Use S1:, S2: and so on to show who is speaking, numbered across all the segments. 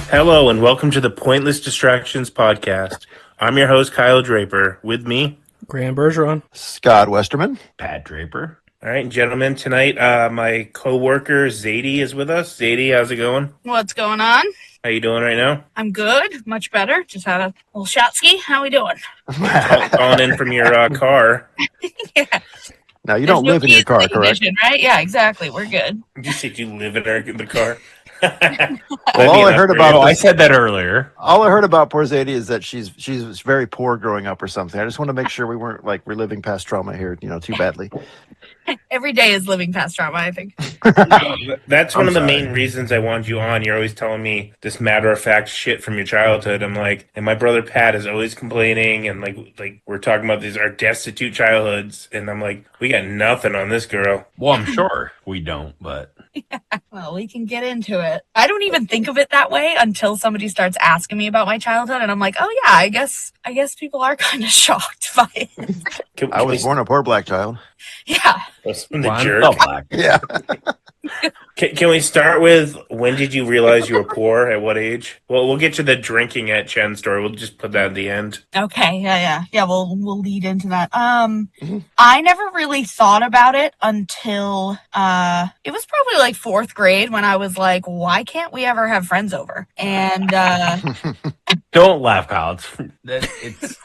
S1: Hello and welcome to the Pointless Distractions podcast. I'm your host, Kyle Draper. With me,
S2: Graham Bergeron.
S3: Scott Westerman.
S4: Pat Draper.
S1: All right, gentlemen, tonight my co-worker Zadie is with us. Zadie, how's it going?
S5: What's going on?
S1: How you doing right now?
S5: I'm good. Much better. Just had a little shotski. How we doing?
S1: Calling in from your car.
S5: Yeah.
S3: Now, you don't live in your car, correct?
S5: Vision, right? Yeah, exactly. We're good.
S1: You said you live in the car?
S3: Well, all I heard about
S4: I said that earlier.
S3: All I heard about poor Zadie is that she's very poor growing up or something. I just want to make sure we weren't like reliving past trauma here, too badly.
S5: Every day is living past trauma, I think.
S1: That's one of the main reasons I wanted you on. You're always telling me this matter-of-fact shit from your childhood. I'm like, and my brother Pat is always complaining, and like we're talking about our destitute childhoods, and I'm like, we got nothing on this girl.
S4: Well, I'm sure we don't, but
S5: Well, we can get into it. I don't even think of it that way until somebody starts asking me about my childhood, and I'm like, oh yeah, I guess people are kind of shocked by it.
S3: I was born a poor black child.
S5: Yeah.
S1: The jerk.
S4: black.
S3: Yeah.
S1: Can we start with when did you realize you were poor? At what age? Well, we'll get to the drinking at Chen's story. We'll just put that at the end.
S5: Okay. Yeah. We'll lead into that. I never really thought about it until it was probably like fourth grade when I was like, why can't we ever have friends over? And
S4: Don't laugh, Kyle. It's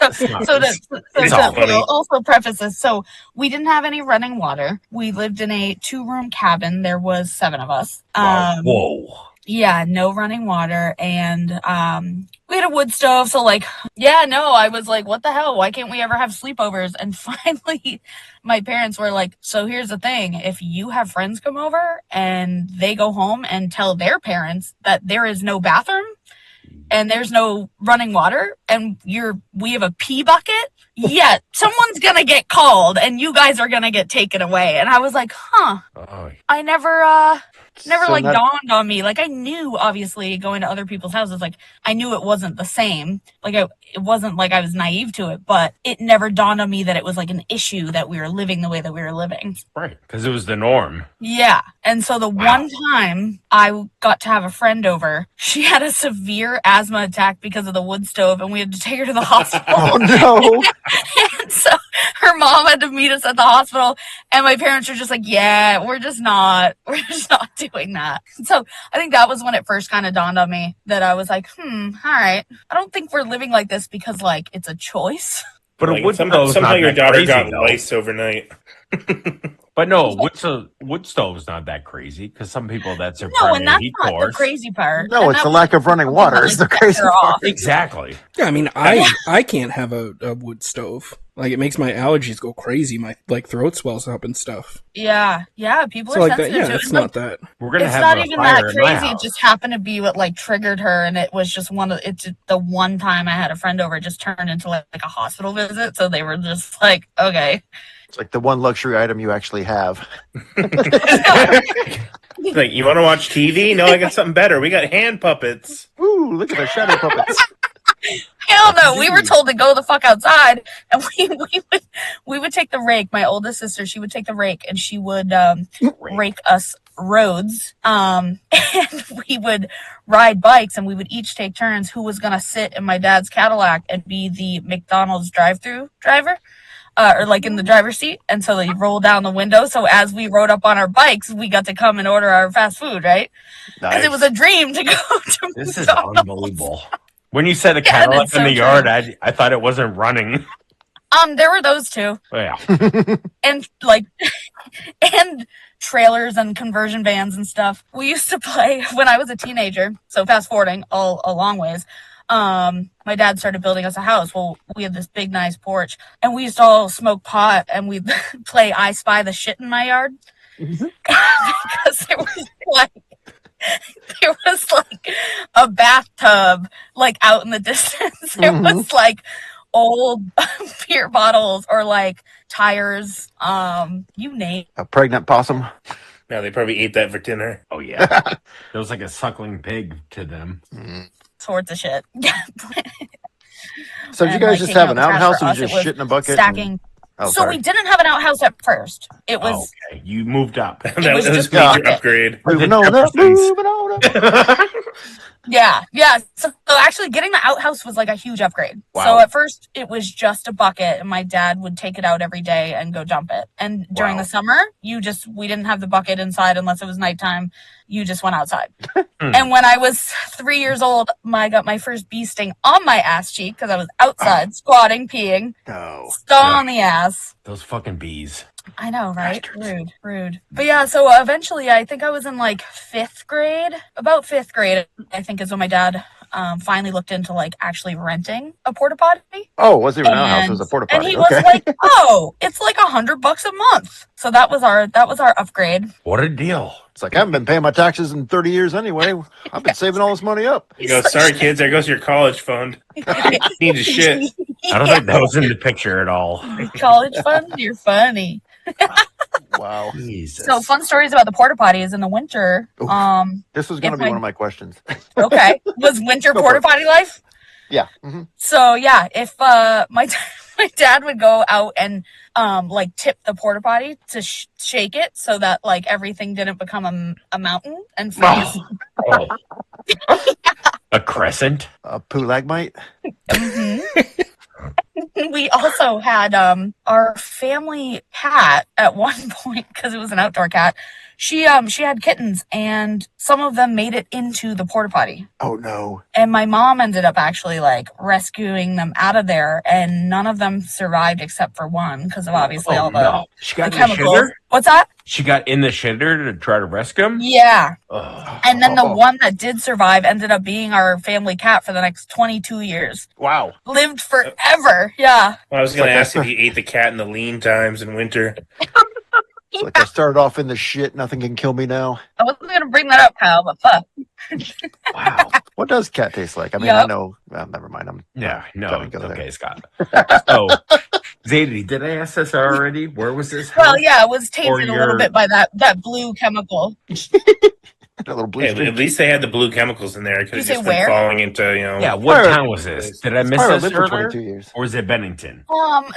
S5: also preface this. So we didn't have any running water. We lived in a 2-room cabin. There was 7 of us.
S4: Whoa.
S5: Yeah, no running water, and we had a wood stove. So I was like, what the hell? Why can't we ever have sleepovers? And finally, my parents were like, so here's the thing: if you have friends come over and they go home and tell their parents that there is no bathroom and there's no running water and we have a pee bucket, yeah, someone's gonna get called and you guys are gonna get taken away. And I was like, I never dawned on me. Like, I knew, obviously, going to other people's houses, like, I knew it wasn't the same. Like, it wasn't like I was naive to it, but it never dawned on me that it was like an issue that we were living the way that we were living.
S4: Right, because it was the norm.
S5: Yeah. And so the one time I got to have a friend over, she had a severe asthma attack because of the wood stove, and we had to take her to the hospital.
S3: Oh, no.
S5: And so her mom had to meet us at the hospital, and my parents were just like, yeah, we're just not doing that. So I think that was when it first kind of dawned on me that I was like, all right, I don't think we're living like this because like it's a choice.
S4: But
S1: like, somehow your daughter got lice overnight.
S4: But no, wood stove's not that crazy because some people that's their
S5: and that's
S4: heat
S5: not
S4: course.
S5: the crazy part.
S3: No, it's the lack of running water is the crazy part.
S4: Exactly.
S2: Yeah, I mean, I can't have a wood stove. Like, it makes my allergies go crazy. My throat swells up and stuff.
S5: Yeah, people
S2: So
S5: are
S2: like that,
S5: sensitive
S2: yeah,
S5: to
S2: it's
S5: it.
S2: not that.
S4: We're gonna
S5: It's
S4: have
S5: not
S4: a
S5: even
S4: fire
S5: that
S4: in my
S5: crazy. It
S4: house.
S5: just happened to be what like triggered her, and it was just the one time I had a friend over. It just turned into like a hospital visit. So they were just like, okay.
S3: It's like the one luxury item you actually have.
S1: Like, you want to watch TV? No, I got something better. We got hand puppets.
S3: Ooh, look at the shadow puppets.
S5: Hell no, we were told to go the fuck outside, and we would take the rake. My oldest sister, she would take the rake, and she would rake us roads, and we would ride bikes, and we would each take turns who was gonna sit in my dad's Cadillac and be the McDonald's drive-through driver. Or like in the driver's seat, and so they roll down the window. So as we rode up on our bikes, we got to come and order our fast food, right? Because
S3: Nice.
S5: it was a dream to go to
S4: This is
S5: McDonald's.
S4: unbelievable. When you said a
S5: Yeah,
S4: Cadillac
S5: that's
S4: in
S5: so
S4: the
S5: true.
S4: yard, I thought it wasn't running.
S5: There were those too,
S4: Yeah.
S5: and like, and trailers and conversion vans and stuff. We used to play when I was a teenager. So fast forwarding a long ways. My dad started building us a house. Well, we had this big, nice porch, and we used to all smoke pot, and we'd play I Spy the Shit in My Yard. Because there was like a bathtub like out in the distance. There was like old beer bottles or like tires, you name.
S3: A pregnant possum.
S1: No, they probably ate that for dinner.
S4: Oh yeah. It was like a suckling pig to them.
S5: Sorts of shit.
S3: So did you guys just have an outhouse or you just shit in a bucket?
S5: Stacking. So we didn't have an outhouse at first. It was
S4: Okay. You moved up.
S1: That
S5: was
S1: was
S5: just
S1: a major
S5: pocket.
S1: upgrade.
S3: Moving on up, moving on
S5: Yeah. So actually getting the outhouse was like a huge upgrade.
S3: Wow.
S5: So at first it was just a bucket and my dad would take it out every day and go dump it. And during the summer, we didn't have the bucket inside unless it was nighttime. You just went outside. And when I was 3 years old, I got my first bee sting on my ass cheek because I was outside squatting, peeing.
S3: No.
S5: Stung on the ass.
S4: Those fucking bees.
S5: I know, right?
S4: Bastards.
S5: Rude. But yeah, so eventually I think I was in like 5th grade. About 5th grade, I think, is when my dad finally looked into like actually renting a porta potty.
S3: Oh, it wasn't even an outhouse, it was a porta potty.
S5: And he was like, "Oh, it's like $100 a month." So that was our upgrade.
S4: What a deal.
S3: It's like, I haven't been paying my taxes in 30 years anyway. I've been saving all this money up.
S1: You go, sorry, kids, there goes your college fund. Need to shit.
S4: I don't think that was in the picture at all.
S5: College fund, you're funny.
S3: Wow.
S4: Jesus.
S5: So fun stories about the porta potties in the winter.
S3: This was going to be one of my questions.
S5: Okay, was winter
S3: Go for
S5: porta
S3: it.
S5: potty life?
S3: Yeah. Mm-hmm.
S5: So yeah, if my dad would go out and like tip the porta potty to shake it so that like everything didn't become a mountain and freeze.
S4: Oh. A crescent?
S3: A pulagmite?
S5: We also had our family cat at one point, because it was an outdoor cat. She had kittens and some of them made it into the porta potty.
S3: Oh no.
S5: And my mom ended up actually like rescuing them out of there, and none of them survived except for one because of obviously all the,
S4: She got
S5: the
S4: in the
S5: chemicals.
S4: shitter?
S5: What's that?
S4: She got in the shitter to try to rescue him?
S5: Yeah.
S4: Ugh.
S5: And then the one that did survive ended up being our family cat for the next 22 years.
S3: Wow.
S5: Lived forever. Yeah.
S1: Well, I was going to ask if you ate the cat in the lean times in winter.
S3: It's like I started off in the shit. Nothing can kill me now.
S5: I wasn't going to bring that up, Kyle, but fuck.
S4: Wow.
S3: What does cat taste like? I mean,
S5: Yep.
S3: I know. Well, never mind. I'm
S4: Yeah, no,
S3: Gotta
S4: it's
S3: go there.
S4: okay, Scott. So, Zadie, did I ask this already? Where was this?
S5: Well,
S4: house?
S5: yeah, it was
S4: Or
S5: tainted a
S4: your-
S5: little bit by that blue chemical.
S3: a little blue
S1: Hey,
S3: streak.
S1: at least they had the blue chemicals in there. It could
S5: You
S1: have
S5: say
S1: just been
S5: where?
S1: falling into,
S4: Yeah, what
S3: Where-
S4: town was this? Did I miss
S3: Probably
S4: this
S3: lived for
S4: earlier?
S3: 22 years.
S4: Or was it Bennington?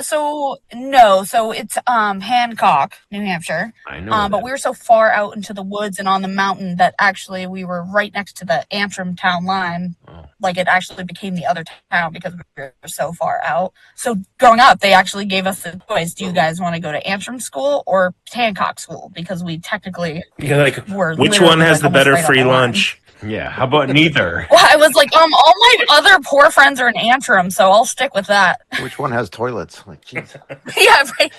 S5: So no, so it's Hancock, New Hampshire.
S4: I know.
S5: But
S4: that.
S5: we were so far out into the woods and on the mountain that actually we were right next to the Antrim town line.
S4: Oh.
S5: Like it actually became the other town because we were so far out. So growing up, they actually gave us the choice: do you guys want to go to Antrim school or Hancock school? Because we technically
S1: You're like,
S5: were.
S1: which
S5: literally,
S1: one has
S5: like,
S1: the
S5: almost
S1: better
S5: right on
S1: free
S5: the line.
S1: lunch?
S4: Yeah, how about neither?
S5: Well, I was like, all my other poor friends are in Antrim, so I'll stick with that.
S3: Which one has toilets? Like, jeez.
S5: Yeah, right.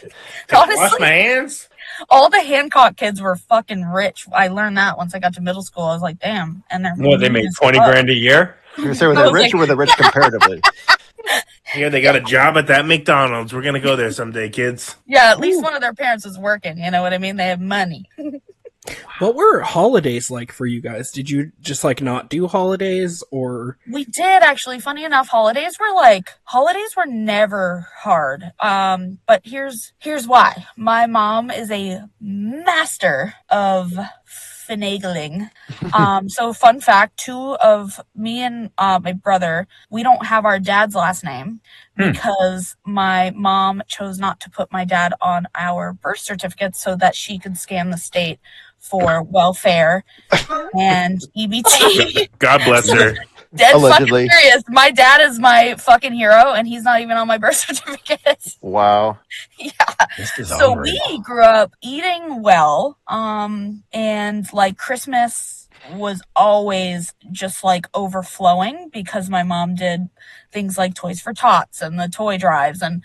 S1: Can I wash
S5: Honestly,
S1: my hands?
S5: all the Hancock kids were fucking rich. I learned that once I got to middle school. I was like, damn. And they're
S4: What, they made
S5: mean as
S4: 20
S5: fuck.
S4: grand a year?
S3: You gonna say were
S5: I
S3: they
S5: was
S3: rich
S5: like-
S3: or were they rich comparatively?
S1: Yeah, they got a job at that McDonald's. We're gonna go there someday, kids.
S5: Yeah, at least one of their parents was working. You know what I mean? They have money.
S2: What were holidays like for you guys? Did you just like not do holidays or
S5: We did actually. Funny enough, holidays were never hard. But here's why. My mom is a master of finagling. So fun fact, two of me and my brother, we don't have our dad's last name because my mom chose not to put my dad on our birth certificate so that she could scam the state for welfare and EBT.
S1: God bless her.
S5: Dead
S3: Allegedly.
S5: fucking serious. My dad is my fucking hero, and he's not even on my birth certificate.
S3: Wow.
S5: Yeah.
S4: This is
S5: So
S4: unreal.
S5: we grew up eating well, and like Christmas was always just like overflowing because my mom did things like Toys for Tots and the toy drives and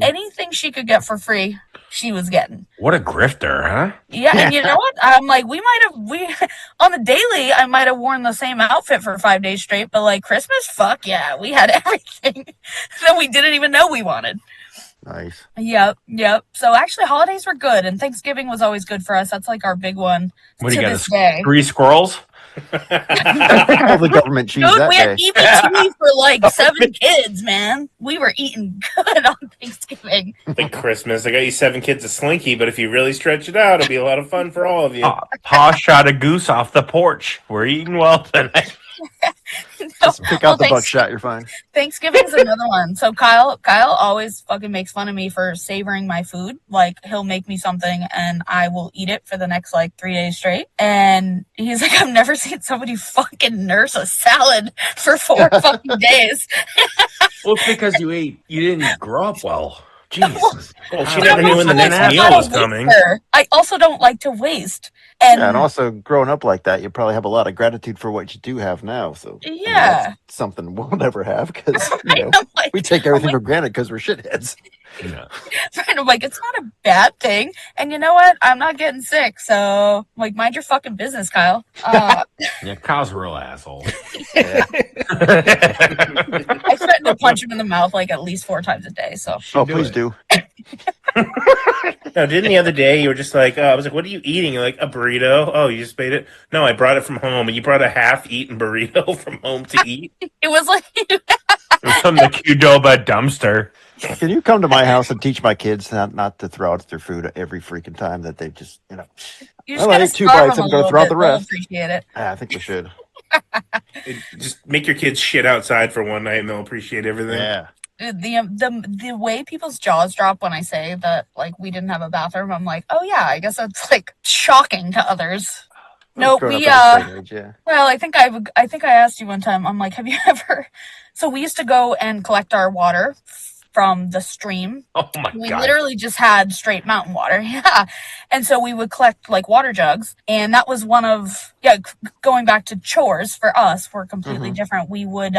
S5: anything she could get for free, she was getting.
S4: What a grifter, huh?
S5: Yeah, and you know what? I'm like, we on the daily, I might have worn the same outfit for 5 days straight, but like Christmas, fuck yeah, we had everything that we didn't even know we wanted.
S3: Nice.
S5: Yep. So actually, holidays were good, and Thanksgiving was always good for us. That's like our big one
S4: What do
S5: to
S4: you got?
S5: this day.
S4: 3 squirrels?
S3: All the government cheese
S5: Dude,
S3: that
S5: we had
S3: day.
S5: EBT for like 7 kids, man. We were eating good on Thanksgiving.
S1: Like Christmas. I got you 7 kids of Slinky, but if you really stretch it out, it'll be a lot of fun for all of you.
S4: Pa shot a goose off the porch. We're eating well tonight.
S3: Just pick out the
S5: thanks-
S3: buckshot. You're fine.
S5: Thanksgiving's another one. So Kyle always fucking makes fun of me for savoring my food. Like he'll make me something and I will eat it for the next like 3 days straight. And he's like, I've never seen somebody fucking nurse a salad for 4 fucking days.
S4: Well, it's because you didn't grow up well. Jeez.
S1: Well, she
S5: But
S1: never
S5: I'm
S1: knew when the
S5: also,
S1: next
S5: like,
S1: meal
S5: not a
S1: was coming.
S5: waster. I also don't like to waste. And
S3: Yeah, and also growing up like that, you probably have a lot of gratitude for what you do have now. So I mean,
S5: yeah.
S3: that's something we'll never have because
S5: I'm like,
S3: we take everything for granted because we're shitheads.
S4: Yeah.
S5: I'm like, it's not a bad thing. And you know what? I'm not getting sick. So, like, mind your fucking business, Kyle.
S4: Yeah, Kyle's a real asshole.
S3: Yeah.
S5: I threaten to punch him in the mouth like at least 4 times a day. So,
S3: Oh, please do.
S1: No, didn't the other day you were just like, I was like, what are you eating? You're like, a burrito. Oh, you just made it? No, I brought it from home. And you brought a half-eaten burrito from home to eat?
S5: it was like,
S4: It's from the Qdoba dumpster.
S3: Can you come to my house and teach my kids not to throw out their food every freaking time that they just,
S5: you
S3: I
S5: just
S3: like
S5: gotta
S3: 2
S5: starve
S3: bites,
S5: them
S3: I'm
S5: a
S3: gonna
S5: little
S3: throw out
S5: bit.
S3: the
S5: They'll
S3: rest.
S5: appreciate it.
S3: I think we should.
S1: Just make your kids shit outside for one night and they'll appreciate everything.
S3: Yeah.
S5: The way people's jaws drop when I say that, like, we didn't have a bathroom, I'm like, oh yeah, I guess that's like shocking to others. No,
S3: Growing
S5: we
S3: up at a certain age, yeah.
S5: well, I think I asked you one time. I'm like, have you ever? So we used to go and collect our water from the stream.
S4: Oh my
S5: We
S4: god.
S5: literally just had straight mountain water. Yeah. And so we would collect like water jugs. And that was one of, going back to chores for us, we're completely different. We would,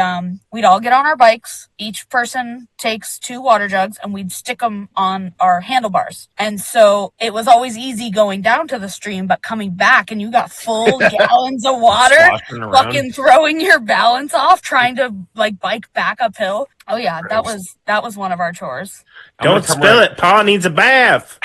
S5: we'd all get on our bikes. Each person takes 2 water jugs and we'd stick them on our handlebars. And so it was always easy going down to the stream, but coming back and you got full gallons of water,
S4: Sloshing around.
S5: fucking throwing your balance off, trying to like bike back uphill. Oh yeah, that was one of our chores.
S1: Don't spill it. Pa needs a bath.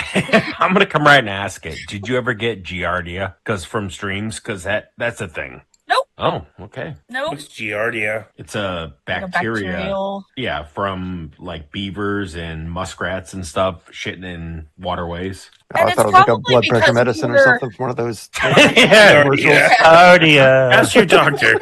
S4: I'm gonna come right and ask it. Did you ever get giardia? Because from streams, because that's a thing.
S5: Nope.
S4: Oh, okay.
S5: Nope.
S1: What's giardia?
S4: It's a
S5: Like a
S4: bacteria.
S5: bacterial.
S4: Yeah, from like beavers and muskrats and stuff shitting in waterways.
S3: Oh,
S5: And
S3: I
S5: it's
S3: thought it was like a
S5: probably
S3: blood pressure
S5: because
S3: medicine
S5: we
S3: or
S5: were-
S3: something. One of those.
S4: Yeah,
S1: Giardia. Ask your doctor.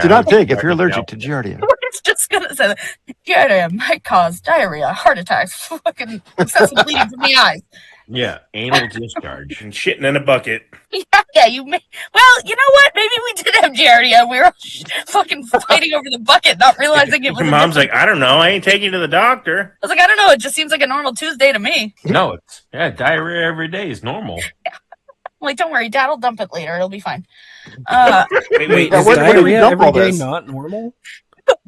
S3: Do not take if you're allergic to giardia.
S5: It's just gonna say that giardia might cause diarrhea, heart attacks, fucking excessive bleeding from the eyes.
S4: Yeah, anal discharge.
S1: And shitting in a bucket.
S5: Yeah, you may. Well, you know what? Maybe we did have giardia. We were all fucking fighting over the bucket, not realizing it was.
S1: Your
S5: a
S1: mom's
S5: different-
S1: like, I don't know. I ain't taking you to the doctor.
S5: I was like, I don't know. It just seems like a normal Tuesday to me.
S4: No, it's diarrhea every day is normal.
S5: I'm like, don't worry, Dad will dump it later. It'll be fine.
S2: Wait,
S3: Yeah,
S2: is
S3: where do we
S2: diarrhea
S3: dump
S2: every
S3: all
S2: day
S3: this?
S2: not normal?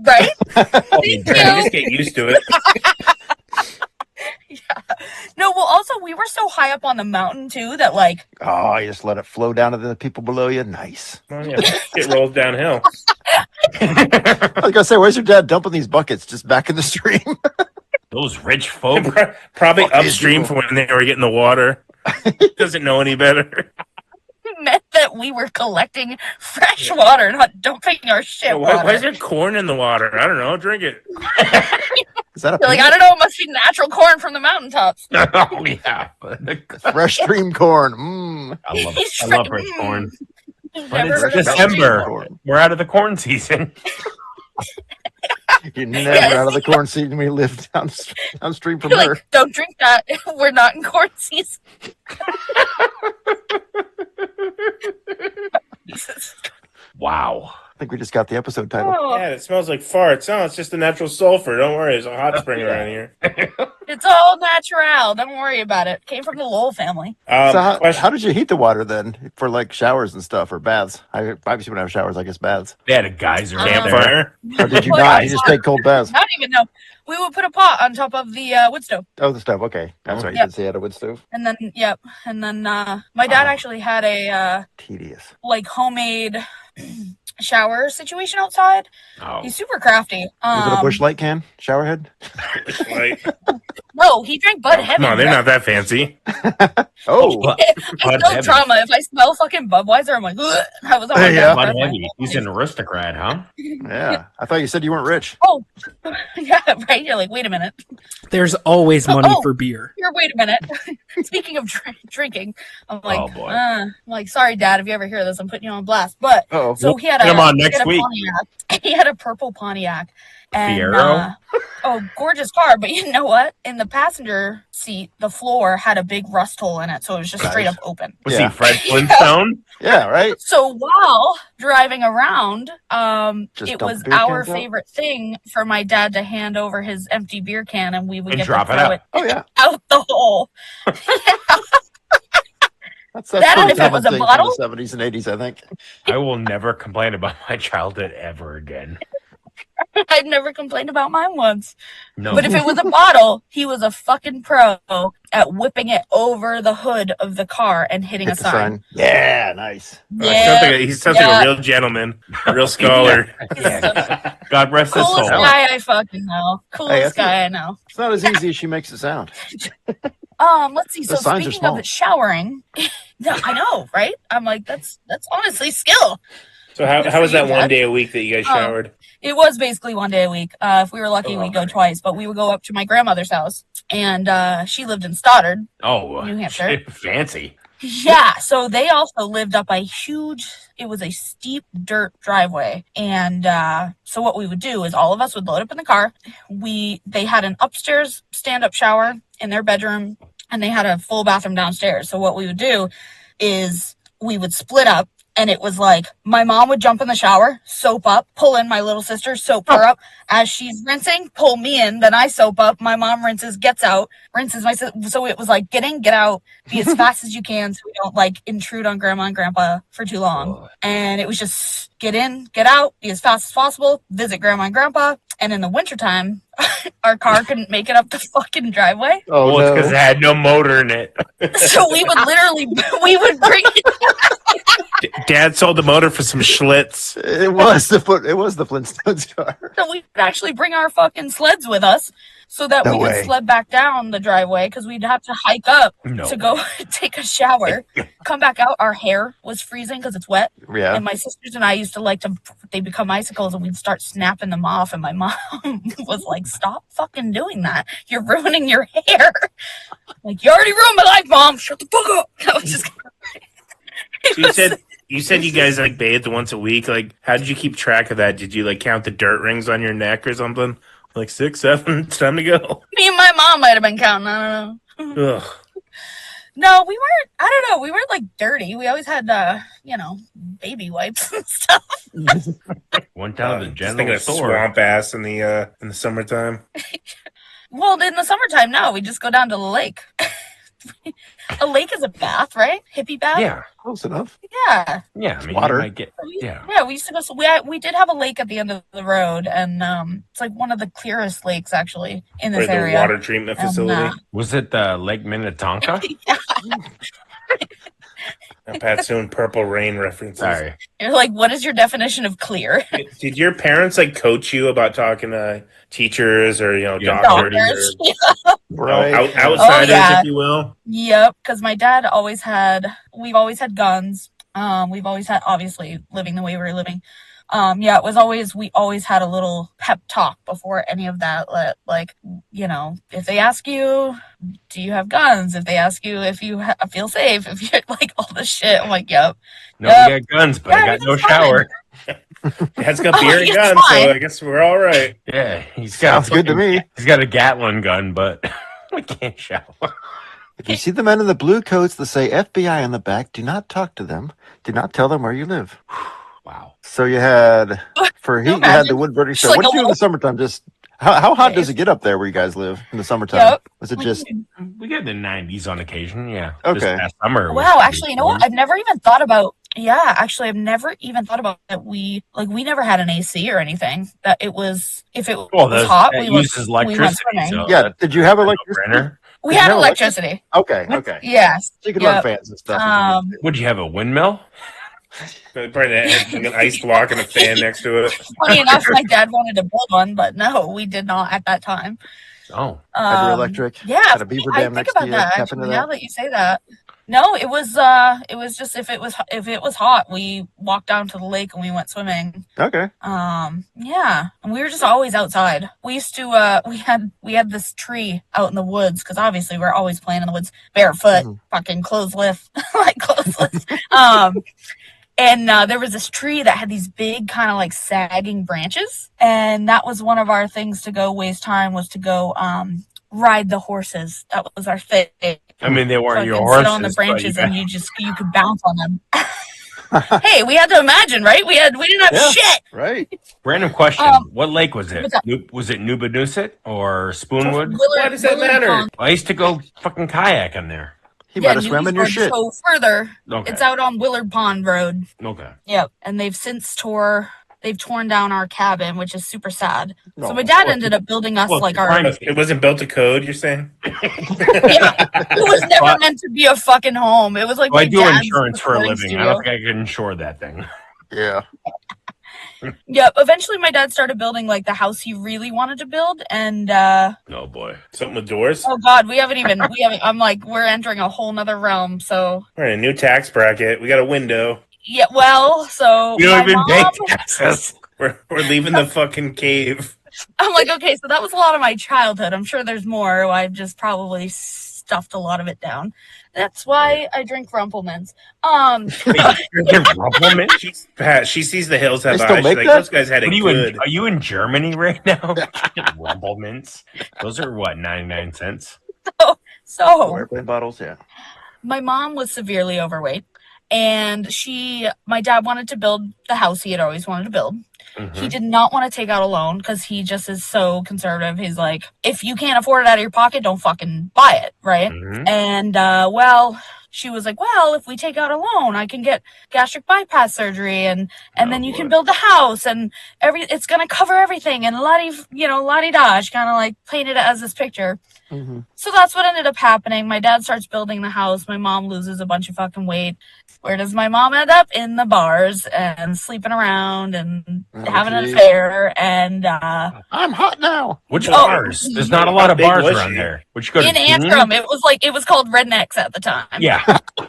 S5: right?
S1: You just get used to it.
S5: No, well, also we were so high up on the mountain too that like
S3: Oh, you just let it flow down to the people below you. Nice.
S1: Oh, yeah. It rolls downhill.
S3: I was gonna say, where's your dad dumping these buckets? Just back in the stream.
S4: Those rich folk.
S1: Probably
S3: Fuck these
S1: upstream
S3: people.
S1: from when they were getting the water. Doesn't know any better.
S5: it meant that we were collecting fresh water, not dumping our shit
S1: Why
S5: water.
S1: is there corn in the water? I don't know. Drink it.
S3: Is that a
S5: You're like, I don't know, it must be natural corn from the mountaintops.
S4: Oh yeah,
S3: fresh stream corn? Mmm.
S4: I love rich corn. But
S5: Never
S4: it's
S5: heard of
S4: December.
S3: Corn.
S4: We're out of the corn season.
S3: You're never out of the corn season. We live downstream from
S5: You're
S3: her.
S5: like, don't drink that. We're not in corn season.
S4: Wow.
S3: I think we just got the episode title.
S5: Oh,
S1: Yeah, it smells like farts. No, it's just the natural sulfur. Don't worry. There's a hot spring around here.
S5: it's all natural. Don't worry about it. Came from the Lowell family.
S3: So
S1: Question.
S3: how did you heat the water then for like showers and stuff or baths? I obviously when I have showers, I guess baths.
S4: They had a geyser in there.
S1: Campfire?
S3: Or did you
S5: Well,
S3: not? You just take cold baths.
S5: I don't even know. We would put a pot on top of the wood stove.
S3: Oh, the stove. Okay, that's right. You
S5: Yep.
S3: did say you had a wood stove.
S5: And then, yep. And then my dad
S3: Oh.
S5: actually had a
S3: Tedious.
S5: like homemade shower situation outside.
S4: Oh.
S5: He's super crafty.
S3: Was it a bush light can shower head?
S1: Like,
S5: No, he drank Bud Heavy.
S1: come on, they're not that fancy.
S3: Oh,
S4: But
S5: I
S4: Bud
S5: know
S4: Heavy.
S5: trauma. If I smell fucking Budweiser, I'm like, ugh. I was always
S3: Yeah.
S4: Bud Heavy. He's an aristocrat, huh?
S3: yeah. I thought you said you weren't rich.
S5: Oh, yeah, right. You're like, wait a minute.
S2: There's always money
S5: Oh.
S2: for beer.
S5: Here, wait a minute. Speaking of drinking, I'm like,
S4: Oh, boy.
S5: I'm like, sorry, Dad, if you ever hear this, I'm putting you on blast. But
S3: Oh,
S5: so he had
S4: him on next week.
S5: Pontiac. He had a purple Pontiac. And,
S4: Fiero?
S5: gorgeous car. But you know what? In the passenger seat, the floor had a big rust hole in it, so it was just straight up open.
S4: Was he Fred Flintstone?
S3: Yeah, right.
S5: So while driving around,
S3: Just
S5: it
S3: dump
S5: was
S3: beer
S5: our
S3: cans out?
S5: favorite thing for my dad to hand over his empty beer can, and we would
S4: And
S5: get
S4: drop
S5: to
S4: it
S5: throw
S4: out.
S5: it
S3: Oh yeah,
S5: out the hole.
S3: that's
S5: That
S3: pretty
S5: if it was
S3: common
S5: a
S3: thing
S5: bottle?
S3: from the 70s and 80s, I think.
S4: I will never complain about my childhood ever again.
S5: I'd never complained about mine once.
S4: No.
S5: But if it was a bottle, he was a fucking pro at whipping it over the hood of the car and hitting
S3: Hit
S5: a
S3: the
S5: sign.
S3: Yeah, nice.
S1: He sounds like a real gentleman, a real scholar.
S4: Yeah. God rest his
S5: Coolest
S4: soul.
S5: guy I fucking know. Coolest
S3: that's
S5: guy I know.
S3: It's not as easy as she makes it sound.
S5: Let's see.
S3: The
S5: So
S3: signs are
S5: speaking
S3: small.
S5: of showering, no, I know, right? I'm like, that's honestly skill.
S1: So how was that
S5: Dad.
S1: one day a week that you guys showered?
S5: It was basically one day a week. If we were lucky, we'd go twice, but we would go up to my grandmother's house, and she lived in Stoddard,
S4: Oh,
S5: New Hampshire.
S4: shit, fancy.
S5: Yeah, so they also lived up a it was a steep dirt driveway. And so what we would do is all of us would load up in the car. They had an upstairs stand-up shower in their bedroom, and they had a full bathroom downstairs. So what we would do is we would split up. And it was like, my mom would jump in the shower, soap up, pull in my little sister, soap her up. As she's rinsing, pull me in, then I soap up. My mom rinses, gets out, rinses my sister. So it was like get in, get out, be as fast as you can so we don't like intrude on grandma and grandpa for too long. And it was just get in, get out, be as fast as possible, visit grandma and grandpa. And in the wintertime, our car couldn't make it up the fucking driveway.
S3: Oh,
S4: Well, it's
S3: no.
S4: because it had no motor in it.
S5: So we would bring it.
S1: Dad sold the motor for some Schlitz.
S3: It was the Flintstones car.
S5: So we would actually bring our fucking sleds with us so that
S3: No
S5: we
S3: way.
S5: could sled back down the driveway because we'd have to hike up
S4: No
S5: to go take a shower, come back out. Our hair was freezing because it's wet.
S3: Yeah.
S5: And my sisters and I used to they become icicles and we'd start snapping them off. And my mom was like, stop fucking doing that. You're ruining your hair. Like, you already ruined my life, Mom. Shut the fuck up. I was just.
S1: So you said you guys like bathed once a week. Like, how did you keep track of that? Did you like count the dirt rings on your neck or something? Like 6, 7, it's time to go.
S5: Me and my mom might have been counting. I don't know.
S1: Ugh.
S5: No, we weren't. I don't know. We weren't like dirty. We always had, baby wipes and stuff.
S4: Went down to the
S1: Just thinking
S4: general
S1: of
S4: store.
S1: swamp ass in the summertime.
S5: Well, in the summertime, no, we just go down to the lake. A lake is a bath, right? Hippie bath.
S4: Yeah.
S3: Close enough.
S5: Yeah.
S4: Yeah. I mean,
S3: Water.
S4: you might get. Yeah.
S5: Yeah, we used to go. So we did have a lake at the end of the road, and it's like one of the clearest lakes actually in this
S1: Or the
S5: area.
S1: water treatment facility.
S4: Was it Lake Minnetonka?
S1: Pat's doing Purple Rain references.
S4: Sorry.
S5: You're like, what is your definition of clear?
S1: Did your parents like coach you about talking to teachers or doctors
S5: Doctors.
S1: or
S3: Right.
S1: outsiders,
S5: yeah.
S1: if you will?
S5: Yep, because my dad we've always had guns. We've always had, obviously, living the way we were living. We always had a little pep talk before any of that. Like, if they ask you, do you have guns? If they ask you if you feel safe, if you're like all this shit, I'm like, yep.
S4: No,
S5: Yep.
S4: we got guns, but I got no
S5: everything's fine.
S4: shower.
S1: Dad's got beer and
S5: it's
S1: guns,
S5: fine.
S1: so I guess we're all right.
S4: Yeah, he's got
S3: Sounds good to me.
S4: He's got a Gatlin gun, but we can't shower.
S3: If you see the men in the blue coats that say FBI on the back, do not talk to them. Do not tell them where you live.
S4: Wow.
S3: So you had, for heat, you had the wood burning
S5: Just
S3: show.
S5: like
S3: What do you do in
S5: a
S3: the summertime? Just, how hot does it get up there where you guys live in the summertime?
S5: Yep.
S3: Was it just,
S4: We get the 90s on occasion, yeah.
S3: Okay.
S4: This past summer. it was
S5: Wow, actually, you know what?
S4: warm.
S5: I've never even thought about. Yeah, actually, I've never even thought about that. We never had an AC or anything. That it was if it
S4: Well,
S5: was
S4: that
S5: hot,
S4: that
S5: we
S4: uses
S5: went
S4: electricity.
S5: swimming.
S4: So
S3: yeah,
S4: that's
S3: did you have
S4: a
S3: electricity?
S4: no-brainer.
S5: We
S3: Did you
S5: had
S3: have
S5: electricity.
S3: Okay, okay.
S5: Yes.
S3: So you could
S5: Yep.
S3: run fans and stuff.
S4: Would you have a windmill?
S1: Probably an ice block and a fan next to it.
S5: Funny enough, my dad wanted to build one, but no, we did not at that time.
S4: Oh.
S3: Hydroelectric?
S5: Yeah,
S3: Had a beaver
S5: I
S3: dam
S5: think
S3: next to
S5: about
S3: you,
S5: that
S3: tap
S5: actually,
S3: into
S5: now
S3: that?
S5: that you say that. No, it was just if it was hot, we walked down to the lake and we went swimming.
S3: Okay.
S5: Yeah, and we were just always outside. We used to we had this tree out in the woods because obviously we're always playing in the woods barefoot, fucking clothes lift, like clothes lift. And there was this tree that had these big kind of like sagging branches. And that was one of our things to go waste time, was to go ride the horses. That was our thing.
S4: I mean, they weren't your
S5: Fucking
S4: horses.
S5: sit on the
S4: but
S5: branches
S4: you
S5: and you could bounce on them. Hey, we had to imagine, right? We didn't have
S3: Yeah.
S5: shit.
S3: Right.
S4: Random question. What lake was it?
S5: what's up?
S4: Was it Nubanuset or Spoonwood?
S1: Why does that matter?
S5: Pond.
S4: I used to go fucking kayak in there.
S3: He might have swam in your
S5: Newburyport,
S3: shit.
S5: So further,
S4: Okay.
S5: it's out on Willard Pond Road.
S4: Okay.
S5: Yep. And they've since torn down our cabin, which is super sad. So
S3: No.
S5: my dad ended up building us
S4: Well,
S5: like our.
S4: fine.
S1: It wasn't built to code, you're saying?
S5: Yeah, it was never meant to be a fucking home. It was like
S4: Well, I
S5: my
S4: do
S5: dad's
S4: insurance for a
S5: recording
S4: living. I
S5: studio.
S4: don't think I can insure that thing.
S3: Yeah.
S5: Yep. Eventually, my dad started building like the house he really wanted to build, and
S4: Oh boy.
S1: Something with doors?
S5: oh god, we haven't. I'm like, we're entering a whole nother realm. So
S1: We're in a new tax bracket. We got a window.
S5: yeah, well, so
S4: You don't
S5: my
S4: even pay
S5: mom.
S4: taxes.
S1: We're leaving the fucking cave.
S5: I'm like, okay, so that was a lot of my childhood. I'm sure there's more. I've just probably stuffed a lot of it down. That's why I drink Rumplemans.
S1: Pat, she sees the hills have
S3: They still
S1: eyes. She's
S3: make
S1: like,
S3: that?
S1: those guys had it
S4: What are you
S1: good.
S4: are you in Germany right now? Rumplements. Those are what, 99 cents?
S5: So
S3: Airplane bottles. Yeah.
S5: my mom was severely overweight, and my dad wanted to build the house he had always wanted to build. He did not want to take out a loan because he just is so conservative. He's like, if you can't afford it out of your pocket, don't fucking buy it, right?
S4: Mhm.
S5: And she was like, well, if we take out a loan, I can get gastric bypass surgery, and then you can build the house, and it's gonna cover everything, and la-di-da. She kind of like painted it as this picture.
S3: Mm-hmm.
S5: So that's what ended up happening. My dad starts building the house. My mom loses a bunch of fucking weight. Where does my mom end up? In the bars and sleeping around and having an
S3: geez.
S5: affair. And
S3: I'm hot now.
S4: Which
S5: Oh.
S4: bars? There's not a lot of
S1: How big
S4: bars
S1: was
S4: around
S1: she?
S4: there. Would you go to
S5: in
S4: Keene?
S5: Antrim, it was called Rednecks at the time.
S4: Yeah,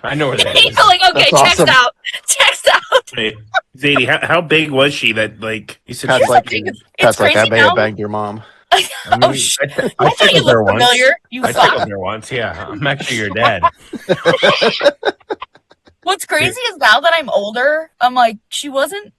S4: I know where that
S5: He's
S4: is.
S5: like, okay,
S3: That's
S5: checks
S3: awesome.
S5: out. Checks out.
S1: Hey, Zadie, how big was she that, like, you said
S3: Pat's
S1: she
S3: like,
S5: It's
S3: Pat's like, I
S5: crazy
S3: may have
S5: now.
S3: banged your mom.
S4: I mean,
S5: Oh, shit.
S4: I
S5: I thought you
S4: tickled there
S5: looked
S4: once.
S5: familiar. You
S4: I
S5: fuck.
S4: tickled there once. Yeah, I'm actually your dad.
S5: What's crazy is now that I'm older, I'm like, she wasn't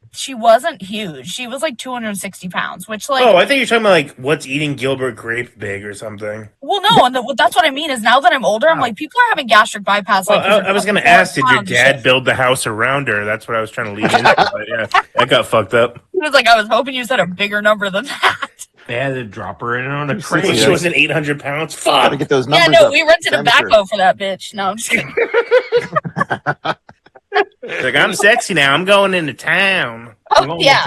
S5: huge. She was like 260 pounds, which like,
S1: Oh, I think you're talking about, like, what's eating Gilbert grape big or something.
S5: well, no, and that's what I mean is now that I'm older, I'm like, people are having gastric bypass.
S1: Well,
S5: Like, 'cause they're
S1: I was going to
S5: fucking
S1: ask, did your
S5: 4 pounds and
S1: dad
S5: shit.
S1: build the house around her? That's what I was trying to lead into. But yeah, that got fucked up.
S5: He was like, I was hoping you said a bigger number than that.
S4: They had to drop her in on a
S1: When
S4: crane.
S1: she wasn't 800 pounds.
S3: Gotta
S1: Fuck!
S3: get those
S5: Yeah,
S3: numbers
S5: no,
S3: up.
S5: we rented a
S3: Amateur.
S5: backhoe for that bitch. No, I'm just kidding.
S1: Like, I'm sexy now. I'm going into town.
S5: Oh, yeah.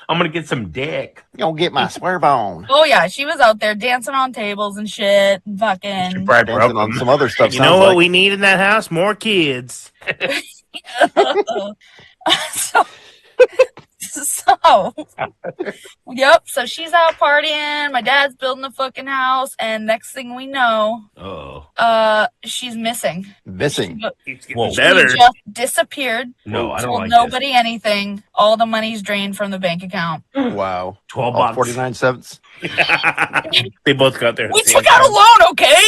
S4: I'm gonna get some dick.
S3: Gonna get my swerve on.
S5: Oh, yeah. She was out there dancing on tables and shit. And fucking.
S4: Brad
S3: Dancing
S4: broke
S3: on
S4: them.
S3: some other stuff.
S1: You know
S3: sounds
S1: what
S3: like.
S1: we need in that house? More kids.
S5: So, yep. So she's out partying. My dad's building the fucking house, and next thing we know,
S4: Oh
S5: she's missing.
S3: Missing.
S1: Keeps
S4: Whoa.
S1: getting better.
S5: She just disappeared.
S4: no, I don't
S5: Told
S4: like
S5: nobody anything. All the money's drained from the bank account.
S3: Wow.
S4: this. 12
S3: All
S4: bucks.
S3: 49 cents.
S1: They both got there. at
S5: We
S1: the same
S5: took out a
S1: time.
S5: loan, okay?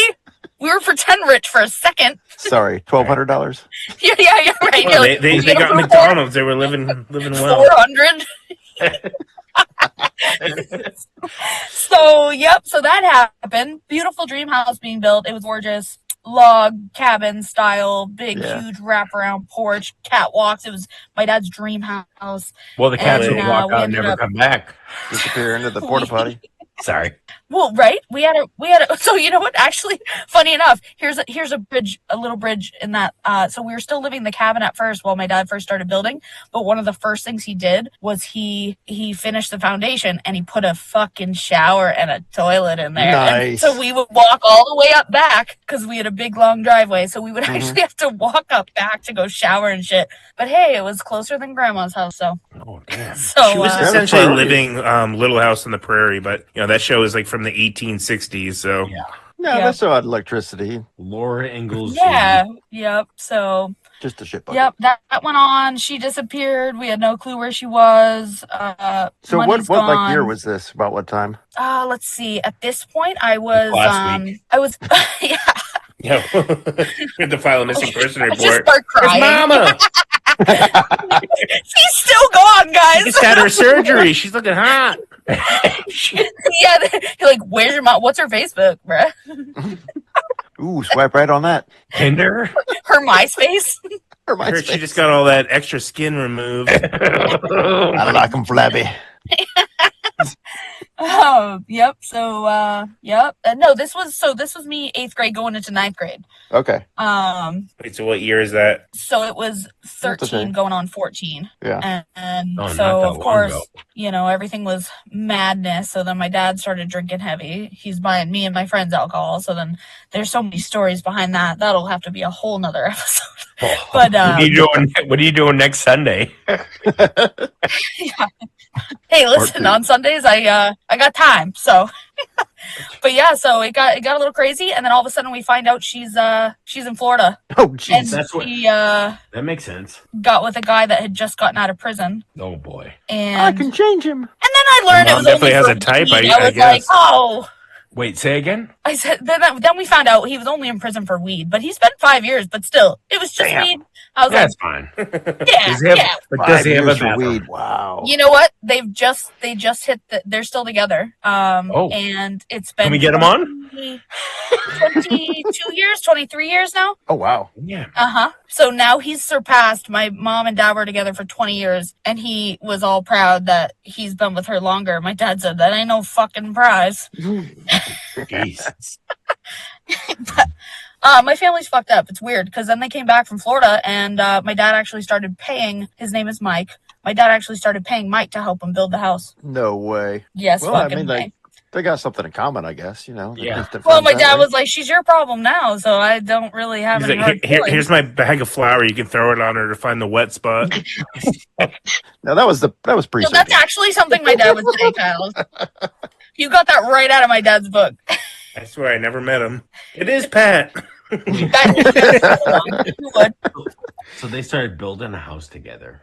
S5: We were pretend rich for a second.
S3: Sorry, $1,200.
S5: Yeah, you're right.
S1: Well,
S5: You're
S1: they
S5: like,
S1: got McDonald's. They were living well.
S5: 400. So, yep. So that happened. Beautiful dream house being built. It was gorgeous. Log cabin style, big,
S3: Yeah.
S5: huge wraparound porch, catwalks. It was my dad's dream house.
S4: Well, the cats
S5: And,
S4: will walk
S5: we
S4: out and
S5: ended
S4: never
S5: up-
S4: come back.
S3: Disappear into the porta potty.
S4: Sorry.
S5: Well, right? We had a. So you know what? Actually, funny enough, here's a bridge, a little bridge in that. So we were still living in the cabin at first while my dad first started building. But one of the first things he did was he finished the foundation and he put a fucking shower and a toilet in there. And
S3: Nice.
S5: so we would walk all the way up back because we had a big long driveway. So we would actually have to walk up back to go shower and shit. But hey, it was closer than grandma's house. So
S4: Oh, damn.
S1: She was
S5: so
S1: essentially
S3: priorities.
S1: living Little House on the Prairie, but that show is like from the 1860s. So
S4: Yeah.
S3: No,
S5: Yeah.
S3: they still had electricity.
S4: Laura Ingalls.
S5: yeah, yep. So.
S3: Just a shit bucket.
S5: Yep, that went on. She disappeared. We had no clue where she was.
S3: So
S5: money's
S3: what like year
S5: gone.
S3: was this? About what time?
S5: Let's see. At this point, I was
S4: Last week.
S5: I was yeah.
S1: yeah, we had to file a missing person
S5: I just
S1: report.
S5: start
S1: Where's
S5: crying.
S1: Mama?
S5: She's still gone,
S1: She
S5: guys.
S1: just had her surgery. She's looking hot.
S5: Yeah, you're like, where's your mom? What's her Facebook, bruh?
S3: Ooh, swipe right on that.
S4: Tinder.
S5: Her MySpace.
S3: Or
S1: I heard she
S3: MySpace.
S1: just got all that extra skin removed.
S3: I like them flabby.
S5: Oh, yep. So, yep. No, this was me 8th grade going into 9th grade.
S3: Okay.
S1: Wait, so what year is that?
S5: So it was 13
S3: okay.
S5: going on 14.
S3: Yeah.
S5: And
S4: Oh, not
S5: so
S4: that
S5: of
S4: long
S5: course,
S4: ago.
S5: you know, everything was madness. So then my dad started drinking heavy. He's buying me and my friends alcohol. So then there's so many stories behind that. That'll have to be a whole nother episode.
S4: Oh,
S5: But
S4: what are you doing next Sunday?
S5: hey, listen,
S3: two.
S5: on Sundays I got time. So but yeah, so it got a little crazy, and then all of a sudden we find out she's in Florida.
S3: Oh,
S5: And
S3: jeez.
S4: That's what-
S5: she
S4: That makes sense.
S5: got with a guy that had just gotten out of prison.
S4: Oh boy.
S5: And
S3: I can change him.
S5: then I learned
S1: Your
S5: it was
S1: mom
S5: only
S1: definitely has
S5: for
S1: a type,
S5: weed.
S1: I
S5: was
S1: guess.
S5: like, oh.
S4: Wait, say again.
S5: I said then we found out he was only in prison for weed, but he spent 5 years. But still, it was just
S3: Damn.
S5: weed. I was
S4: That's fine.
S5: like,
S4: Does he have,
S5: yeah.
S4: but does he have a
S3: 5 years for
S4: bathroom?
S3: weed? Wow.
S5: You know what? They just hit they're still together.
S4: Oh.
S5: And it's been
S4: Can we get him on?
S5: 22 years, 23 years now.
S3: Oh, wow.
S4: Yeah.
S5: Uh-huh. So now he's surpassed. My mom and dad were together for 20 years, and he was all proud that he's been with her longer. My dad said, that ain't no fucking prize.
S4: Jesus.
S5: My family's fucked up. It's weird, because then they came back from Florida, and my dad actually started paying, his name is Mike. My dad actually started paying Mike to help him build the house.
S3: No way.
S5: Yes,
S3: Well, I
S5: fucking
S3: mean,
S5: way.
S3: they got something in common, I guess. You know. They're
S4: Yeah.
S3: instant
S5: Well,
S3: friends
S5: my
S3: that
S5: dad
S3: way.
S5: was like, she's your problem now, so I don't really have
S1: He's
S5: any
S1: like,
S5: hard feelings.
S1: here's my bag of flour. You can throw it on her to find the wet spot.
S3: No, that was pretty.
S5: So that's actually something my dad would say, Kyle. You got that right out of my dad's book.
S1: I swear I never met him. It is Pat.
S5: You would.
S4: So they started building a house together.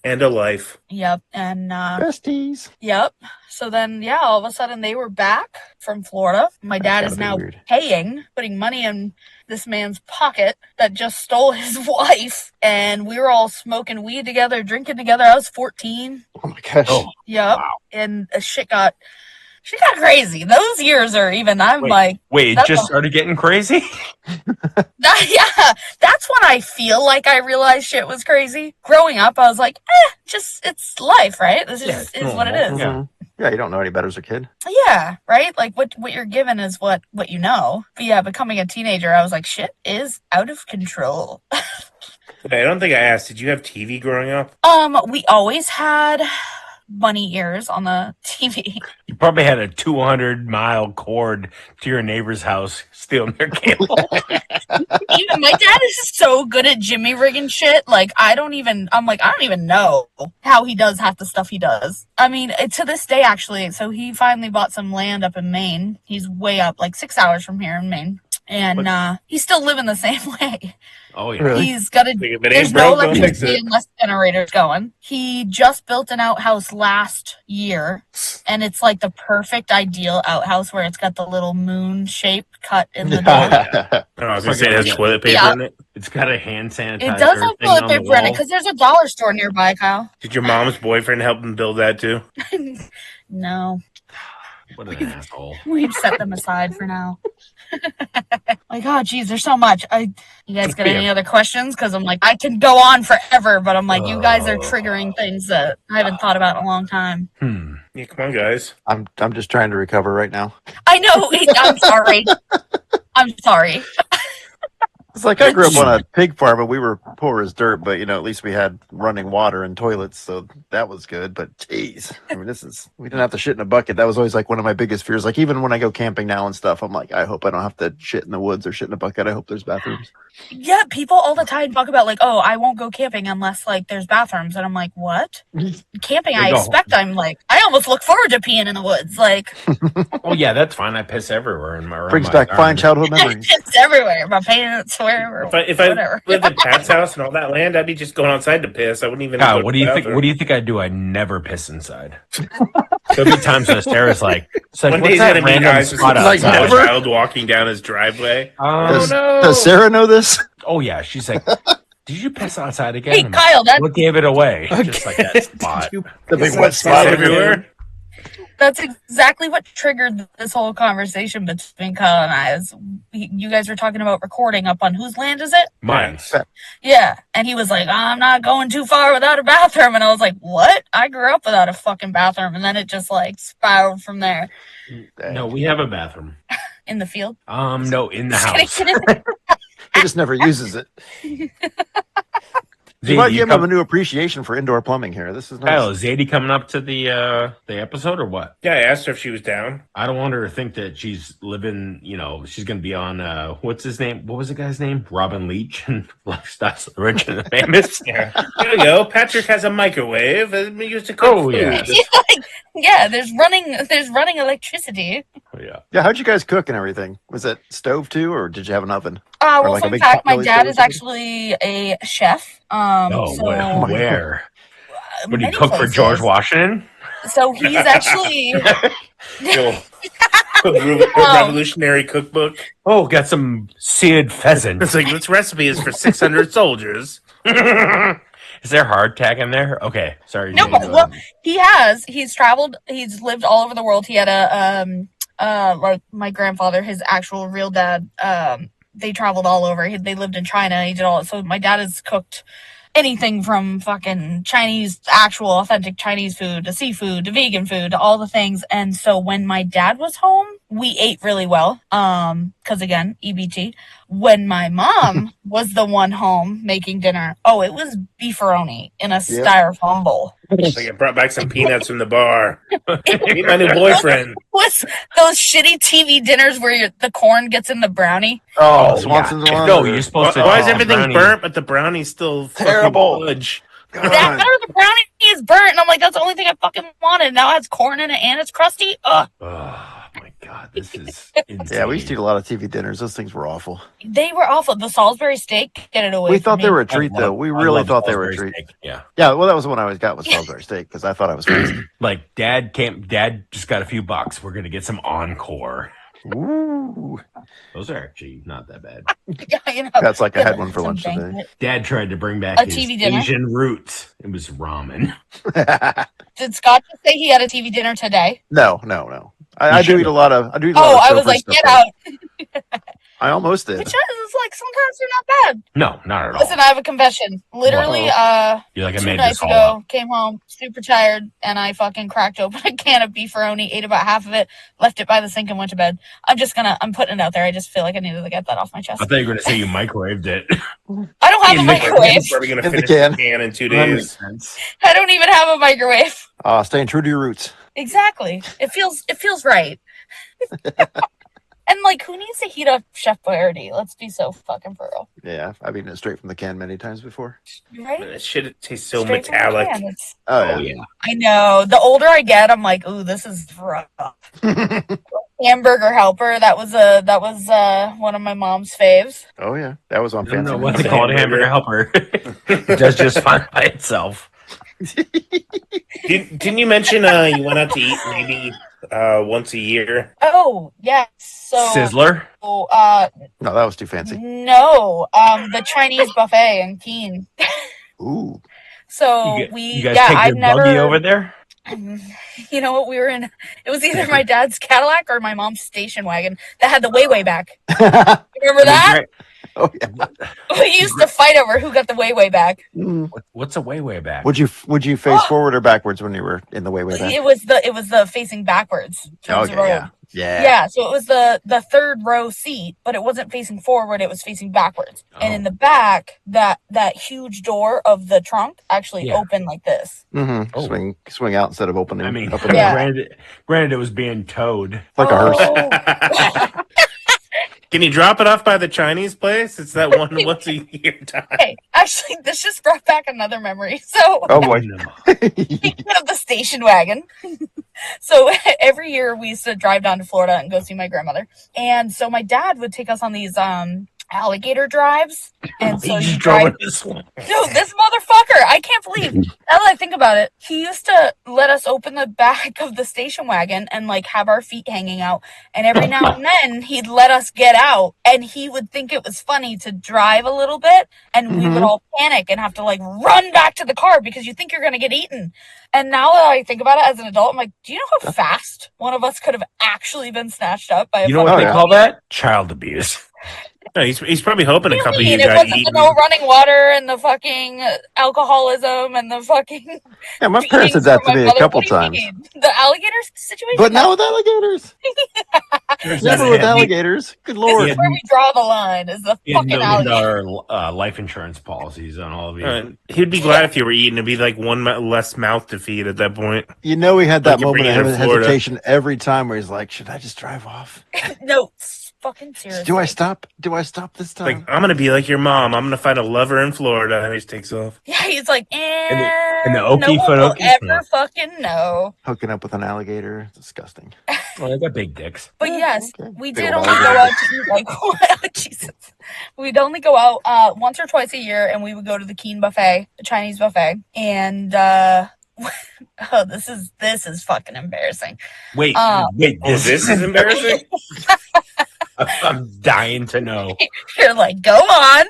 S1: And a life.
S5: Yep. And
S3: besties.
S5: yep. So then, yeah, all of a sudden they were back from Florida. My dad
S3: That's
S5: is
S3: gotta
S5: now
S3: be weird.
S5: putting money in this man's pocket that just stole his wife. And we were all smoking weed together, drinking together. I was 14.
S3: Oh my gosh.
S4: Oh,
S5: Yep.
S4: wow.
S5: And shit got crazy. Those years are even, I'm
S4: Wait.
S5: like,
S4: Wait, it
S5: That's
S4: just
S5: all.
S4: started getting crazy?
S5: yeah, that's when I feel like I realized shit was crazy. Growing up, I was like, it's life, right? This
S4: Yeah,
S5: is
S4: it's
S5: what it
S4: normal.
S5: is.
S4: Yeah.
S3: Mhm. Yeah, you don't know any better as a kid.
S5: Yeah, right? Like what you're given is what you know. But yeah, becoming a teenager, I was like, shit is out of control.
S1: Wait, I don't think I asked. Did you have TV growing up?
S5: We always had bunny ears on the TV.
S4: You probably had a 200-mile cord to your neighbor's house stealing their cable.
S5: Even my dad is so good at jimmy rigging shit. Like I don't even know how he does half the stuff he does. I mean, to this day, actually. So he finally bought some land up in Maine. He's way up, like 6 hours from here in Maine. And he's still living the same way.
S4: Oh, yeah.
S3: Really?
S5: He's got a
S1: Like, if it
S5: there's
S1: ain't
S5: no
S1: broke, don't fix
S5: electricity
S1: it.
S5: unless the generator's going. He just built an outhouse last year, and it's like the perfect ideal outhouse where it's got the little moon shape cut in the door.
S1: Oh, I was going to say it has toilet paper
S5: Yeah.
S1: in it.
S4: It's got a hand sanitizer.
S5: It does have
S4: thing
S5: toilet
S4: on the
S5: paper in it
S4: wall.
S5: because there's a dollar store nearby, Kyle.
S1: Did your mom's boyfriend help him build that too?
S5: No,
S4: What an asshole.
S5: we've set them aside for now. Like, oh, geez, there's so much. You guys got any other questions? Because I'm like, I can go on forever, but I'm like, you guys are triggering things that I haven't thought about in a long time.
S1: Yeah, come on, guys.
S3: I'm just trying to recover right now.
S5: I know. I'm sorry. I'm sorry.
S3: It's like I grew up on a pig farm and we were poor as dirt, but at least we had running water and toilets, so that was good. But geez, I mean, we didn't have to shit in a bucket. That was always like one of my biggest fears. Like even when I go camping now and stuff, I'm like, I hope I don't have to shit in the woods or shit in a bucket. I hope there's bathrooms.
S5: Yeah, people all the time talk about like, oh, I won't go camping unless like there's bathrooms, and I'm like, what? Camping, I
S4: go.
S5: expect I'm like, I almost look forward to peeing in the woods. Like,
S4: Oh, yeah, that's fine. I piss everywhere in my room.
S3: Brings back fine childhood memories.
S5: it's everywhere. My pants, wherever,
S1: If I
S5: whatever.
S1: lived at Pat's house and all that land, I'd be just going outside to piss. I wouldn't even.
S4: God,
S1: go to
S4: what do
S1: the
S4: you think?
S1: bathroom.
S4: What do you think I do? I never piss inside. There'll be times that Sarah's like,
S1: One day
S4: what's
S1: he's
S4: that
S1: gonna meet
S4: random
S1: guys with
S4: spot
S3: like
S4: outside?
S1: a
S3: never?
S1: child walking down his driveway.
S4: Oh
S3: Does,
S4: no!
S3: does Sarah know this?
S4: Oh yeah, she's like, Did you piss outside
S5: Hey,
S4: again?
S5: Kyle,
S4: What gave it away? Just like that
S2: Did
S4: spot.
S2: you
S3: The big
S2: piss
S3: wet
S2: outside
S3: spot
S1: everywhere.
S5: that's exactly what triggered this whole conversation between Kyle and I. Is you guys were talking about recording up on whose land is it?
S4: Mine's.
S5: Yeah, and he was like, "I'm not going too far without a bathroom," and I was like, "What? I grew up without a fucking bathroom," and then it just like spiraled from there.
S4: No, we have a bathroom.
S5: In the field.
S4: No, in the
S5: Just
S4: house.
S5: kidding.
S3: He just never uses it. You
S4: Zadie,
S3: might give him a
S4: come-
S3: new appreciation for indoor plumbing here. This is
S4: Kyle,
S3: nice.
S4: is Zadie coming up to the episode or what?
S1: Yeah, I asked her if she was down.
S4: I don't want her to think that she's living, she's going to be on, what's his name? What was the guy's name? Robin Leach and Lifestyles of the Rich and the Famous.
S1: Yeah. There we go. Patrick has a microwave. We used to cook
S4: Oh,
S1: food.
S4: yeah.
S5: Yeah, there's running electricity.
S4: Yeah.
S3: Yeah, how'd you guys cook and everything? Was it stove too, or did you have an oven?
S5: Well,
S3: like a
S5: fun
S3: big
S5: fact, my
S3: potbelly
S5: dad
S3: stove
S5: is
S3: or something?
S5: actually a chef.
S4: Oh,
S5: So
S4: well, where? Would he
S5: many
S4: cook for
S5: places.
S4: George Washington?
S5: So he's actually
S1: Revolutionary cookbook.
S4: Oh, got some seared pheasant.
S1: It's like, this recipe is for 600 soldiers.
S4: Is there hardtack in there? Okay, sorry.
S5: no,
S4: Zadie, go
S5: well,
S4: ahead.
S5: he's traveled, he's lived all over the world. He had like my grandfather, his actual real dad, they traveled all over. They lived in China. He did all, so my dad has cooked anything from fucking Chinese, actual authentic Chinese food, to seafood, to vegan food, to all the things. And so when my dad was home, we ate really well. Cause again, EBT. When my mom was the one home making dinner, it was beefaroni in a styrofoam bowl.
S1: Like, I brought back some peanuts from the bar. Meet my new boyfriend.
S5: Was those shitty TV dinners where the corn gets in the brownie?
S3: Oh,
S4: Oh,
S3: Swanson's
S4: yeah.
S3: one.
S4: No, you're supposed to.
S1: Why is everything
S4: brownie.
S1: burnt, but the brownie's still
S3: Terrible.
S1: fucking fudge?
S3: God.
S5: That or the brownie is burnt, and I'm like, that's the only thing I fucking wanted. Now it has corn in it and it's crusty. Ugh.
S4: Oh my god, this is insane.
S3: Yeah, we used to eat a lot of TV dinners. Those things were awful.
S5: They were awful. The Salisbury steak, get it away.
S3: We
S5: from
S3: thought
S5: me.
S3: they were a
S4: I
S3: treat,
S4: love-
S3: though. We
S4: I
S3: really
S4: love
S3: thought they were a
S4: Salisbury
S3: treat.
S4: steak. Yeah.
S3: Yeah, well, that was the one I always got with Salisbury steak because I thought I was fancy.
S4: Like Dad just got a few bucks. We're gonna get some Encore.
S3: Ooh,
S4: Those are actually not that bad.
S5: Yeah, you know,
S3: that's like I had one for
S5: some
S3: lunch today.
S5: banquet.
S4: Dad tried to bring back
S5: A
S4: his
S5: TV dinner?
S4: Asian roots. It was ramen.
S5: Did Scott just say he had a TV dinner today?
S3: No. I do
S4: should.
S3: eat a lot of. I do eat a lot
S5: Oh,
S3: of
S5: I was
S3: Stouffer
S5: like,
S3: stuff,
S5: get
S3: though.
S5: out.
S3: I almost did.
S5: Which is like, sometimes they're not bad.
S4: No, not at all.
S5: Listen, I have a confession. Literally,
S4: You're like, I
S5: 2
S4: made
S5: nights
S4: this all
S5: ago,
S4: up.
S5: came home super tired, and I fucking cracked open a can of beefaroni, ate about half of it, left it by the sink, and went to bed. I'm putting it out there. I just feel like I needed to get that off my chest.
S4: I thought you were gonna say you microwaved it.
S5: I don't have a
S1: He's
S5: microwave.
S1: probably going to
S3: In the
S1: finish
S3: can.
S1: the can in 2
S4: That
S1: days.
S4: makes sense.
S5: I don't even have a microwave.
S3: Staying true to your roots.
S5: Exactly. It feels right. And like, who needs to heat up Chef Boyardee? Let's be so fucking for real.
S3: Yeah, I've eaten it straight from the can many times before.
S5: Right?
S1: That shit tastes so
S5: Straight from the
S1: metallic.
S5: can. It's-
S3: Oh,
S4: yeah.
S5: I know. The older I get, I'm like, ooh, this is rough.
S3: yeah.
S5: Hamburger Helper. That was one of my mom's faves.
S3: Oh yeah, that was on
S4: I don't
S3: fancy.
S4: know what they
S3: Meals.
S4: call it, hamburger helper. It does just fine by itself.
S1: Didn't you mention you went out to eat maybe once a year?
S5: Oh yes. So
S4: Sizzler.
S3: No, that was too fancy.
S5: no, the Chinese buffet in Keene.
S3: Ooh,
S5: So
S4: You guys take
S5: I've
S4: your buggy
S5: never.
S4: over there?
S5: You know what? We were in. It was either my dad's Cadillac or my mom's station wagon that had the way back. Remember that?
S3: oh yeah.
S5: We used to fight over who got the way back.
S3: Mm.
S4: What's a way back?
S3: Would you face forward or backwards when you were in the way back?
S5: It was the facing backwards towards the road.
S3: yeah.
S5: Yeah, so it was the third row seat, but it wasn't facing forward, it was facing backwards. And in the back, that huge door of the trunk actually opened like this.
S3: Mm-hmm.
S4: Oh.
S3: Swing out instead of opening.
S4: I mean,
S3: up and
S5: Yeah.
S3: down.
S4: granted, it was being towed.
S3: Like a hearse.
S5: Oh.
S1: Can you drop it off by the Chinese place? It's that one once a year time.
S5: Okay, actually, this just brought back another memory. So,
S3: Oh boy.
S4: No.
S5: speaking of the station wagon, so every year we used to drive down to Florida and go see my grandmother. And so my dad would take us on these alligator drives, and
S4: He
S5: so you
S4: just drove
S5: drive.
S4: in this one.
S5: No, this motherfucker! I can't believe. Now that I think about it, he used to let us open the back of the station wagon and like have our feet hanging out. And every now and then he'd let us get out, and he would think it was funny to drive a little bit, and we would all panic and have to like run back to the car because you think you're gonna get eaten. And now that I think about it as an adult, I'm like, do you know how fast one of us could have actually been snatched up by a
S4: You know what
S5: fucking
S4: they call that? Child abuse.
S1: No, he's probably hoping a
S5: What
S1: couple
S5: do
S1: of
S5: you
S1: you
S5: mean? It
S1: got
S5: wasn't the
S1: eaten.
S5: no running water and the fucking alcoholism and the fucking
S3: Yeah, my parents did that to me a couple times.
S5: Mean? The alligator situation?
S3: But not with alligators. Never with alligators. Good lord.
S5: This is where we draw the line, is the
S4: He had
S5: fucking
S4: $1
S5: alligator.
S4: million life insurance policies on all of you.
S1: He'd be glad if you were eating. It'd be like one less mouth to feed at that point.
S3: You know, he had that
S1: Like you're
S3: moment
S1: bringing
S3: of
S1: it to Florida.
S3: hesitation every time where he's like, should I just drive off?
S5: No, fucking seriously.
S3: Do I stop? Do I stop this time?
S1: Like, I'm gonna be like your mom. I'm gonna find a lover in Florida, and he just takes off.
S5: Yeah, he's like,
S4: And the
S5: no
S4: Okie
S5: one will
S4: Finokie
S5: ever
S4: snap.
S5: fucking know.
S3: Hooking up with an alligator. Disgusting.
S4: Well, they got big dicks.
S5: But yes,
S3: okay.
S5: we
S3: Big
S5: did
S3: old
S5: only go
S3: alligator.
S5: out to eat like oh, Jesus. We'd only go out once or twice a year, and we would go to the Keen buffet, the Chinese buffet, and oh, this is fucking embarrassing.
S4: Wait,
S5: Oh,
S1: This is embarrassing.
S4: I'm dying to know.
S5: You're like, go on.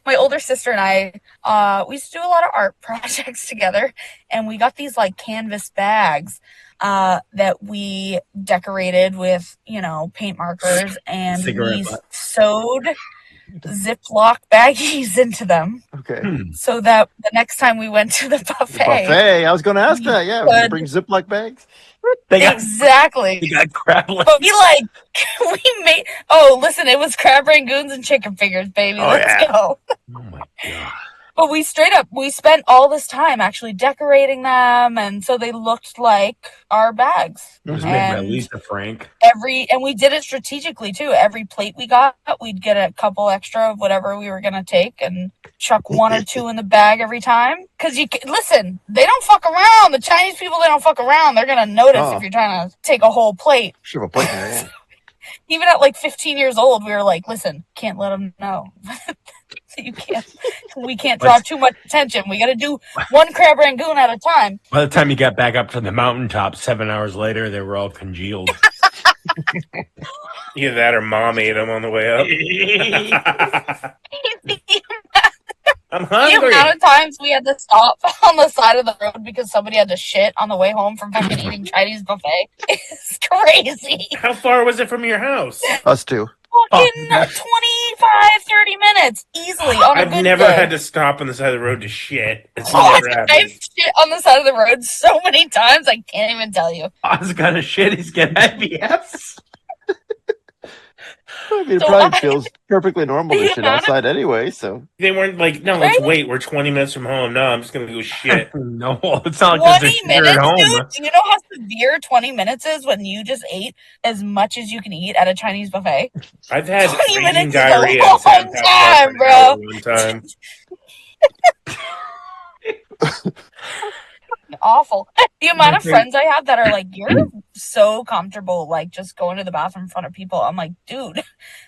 S5: My older sister and I, we used to do a lot of art projects together, and we got these like canvas bags that we decorated with, paint markers, and
S4: Cigarette
S5: we
S4: butt.
S5: sewed Ziploc baggies into them
S3: Okay.
S5: so that the next time we went to the buffet,
S3: Buffet. I was going to ask that. Yeah. Would you
S5: Good.
S3: bring Ziploc bags?
S4: They got
S5: exactly.
S4: crab legs.
S5: But we made. Oh, listen, it was crab rangoons and chicken fingers, baby.
S3: Oh,
S5: Let's
S3: yeah.
S5: go.
S4: Oh my god.
S5: But we spent all this time actually decorating them, and so they looked like our bags.
S4: It was made by
S5: And
S4: Lisa Frank.
S5: and we did it strategically too. Every plate we got, we'd get a couple extra of whatever we were gonna take and chuck one or two in the bag every time. Because listen, they don't fuck around. The Chinese people, they don't fuck around. They're gonna notice
S3: Oh.
S5: if you're trying to take a whole plate.
S3: Should have a plate in there. Yeah.
S5: Even at like 15 years old, we were like, listen, can't let them know. We can't draw too much attention. We got to do one crab rangoon at a time.
S4: By the time you got back up to the mountaintop, 7 hours later, they were all congealed.
S1: Either that or mom ate them on the way up. I'm
S5: The
S1: hungry.
S5: amount of times we had to stop on the side of the road because somebody had to shit on the way home from fucking eating Chinese buffet is crazy.
S1: How far was it from your house?
S3: Us too.
S5: Fucking 25, 30 minutes easily on a
S1: I've
S5: good
S1: never
S5: day.
S1: had to stop on the side of the road to shit. It's
S5: Oh,
S1: never
S5: I've
S1: happened.
S5: shit on the side of the road so many times I can't even tell you.
S4: Oz got a shit. He's getting IBS.
S3: I mean, it
S5: So
S3: probably
S5: I-
S3: feels perfectly normal to
S5: The
S3: shit
S5: amount of-
S3: outside anyway. So
S1: They weren't like, no, let's wait. We're 20 minutes from home. No, I'm just gonna go shit.
S4: No, it's not like there's
S5: 20
S4: a shit
S5: minutes,
S4: at home.
S5: dude? Do you know how severe 20 minutes is when you just ate as much as you can eat at a Chinese buffet?
S1: I've had
S5: 20
S1: raging
S5: minutes is a
S1: diarrhea.
S5: long
S1: at San
S5: time,
S1: Patrick's
S5: bro.
S1: One time.
S5: Awful. The amount of friends I have that are like, you're so comfortable, like just going to the bathroom in front of people. I'm like, dude,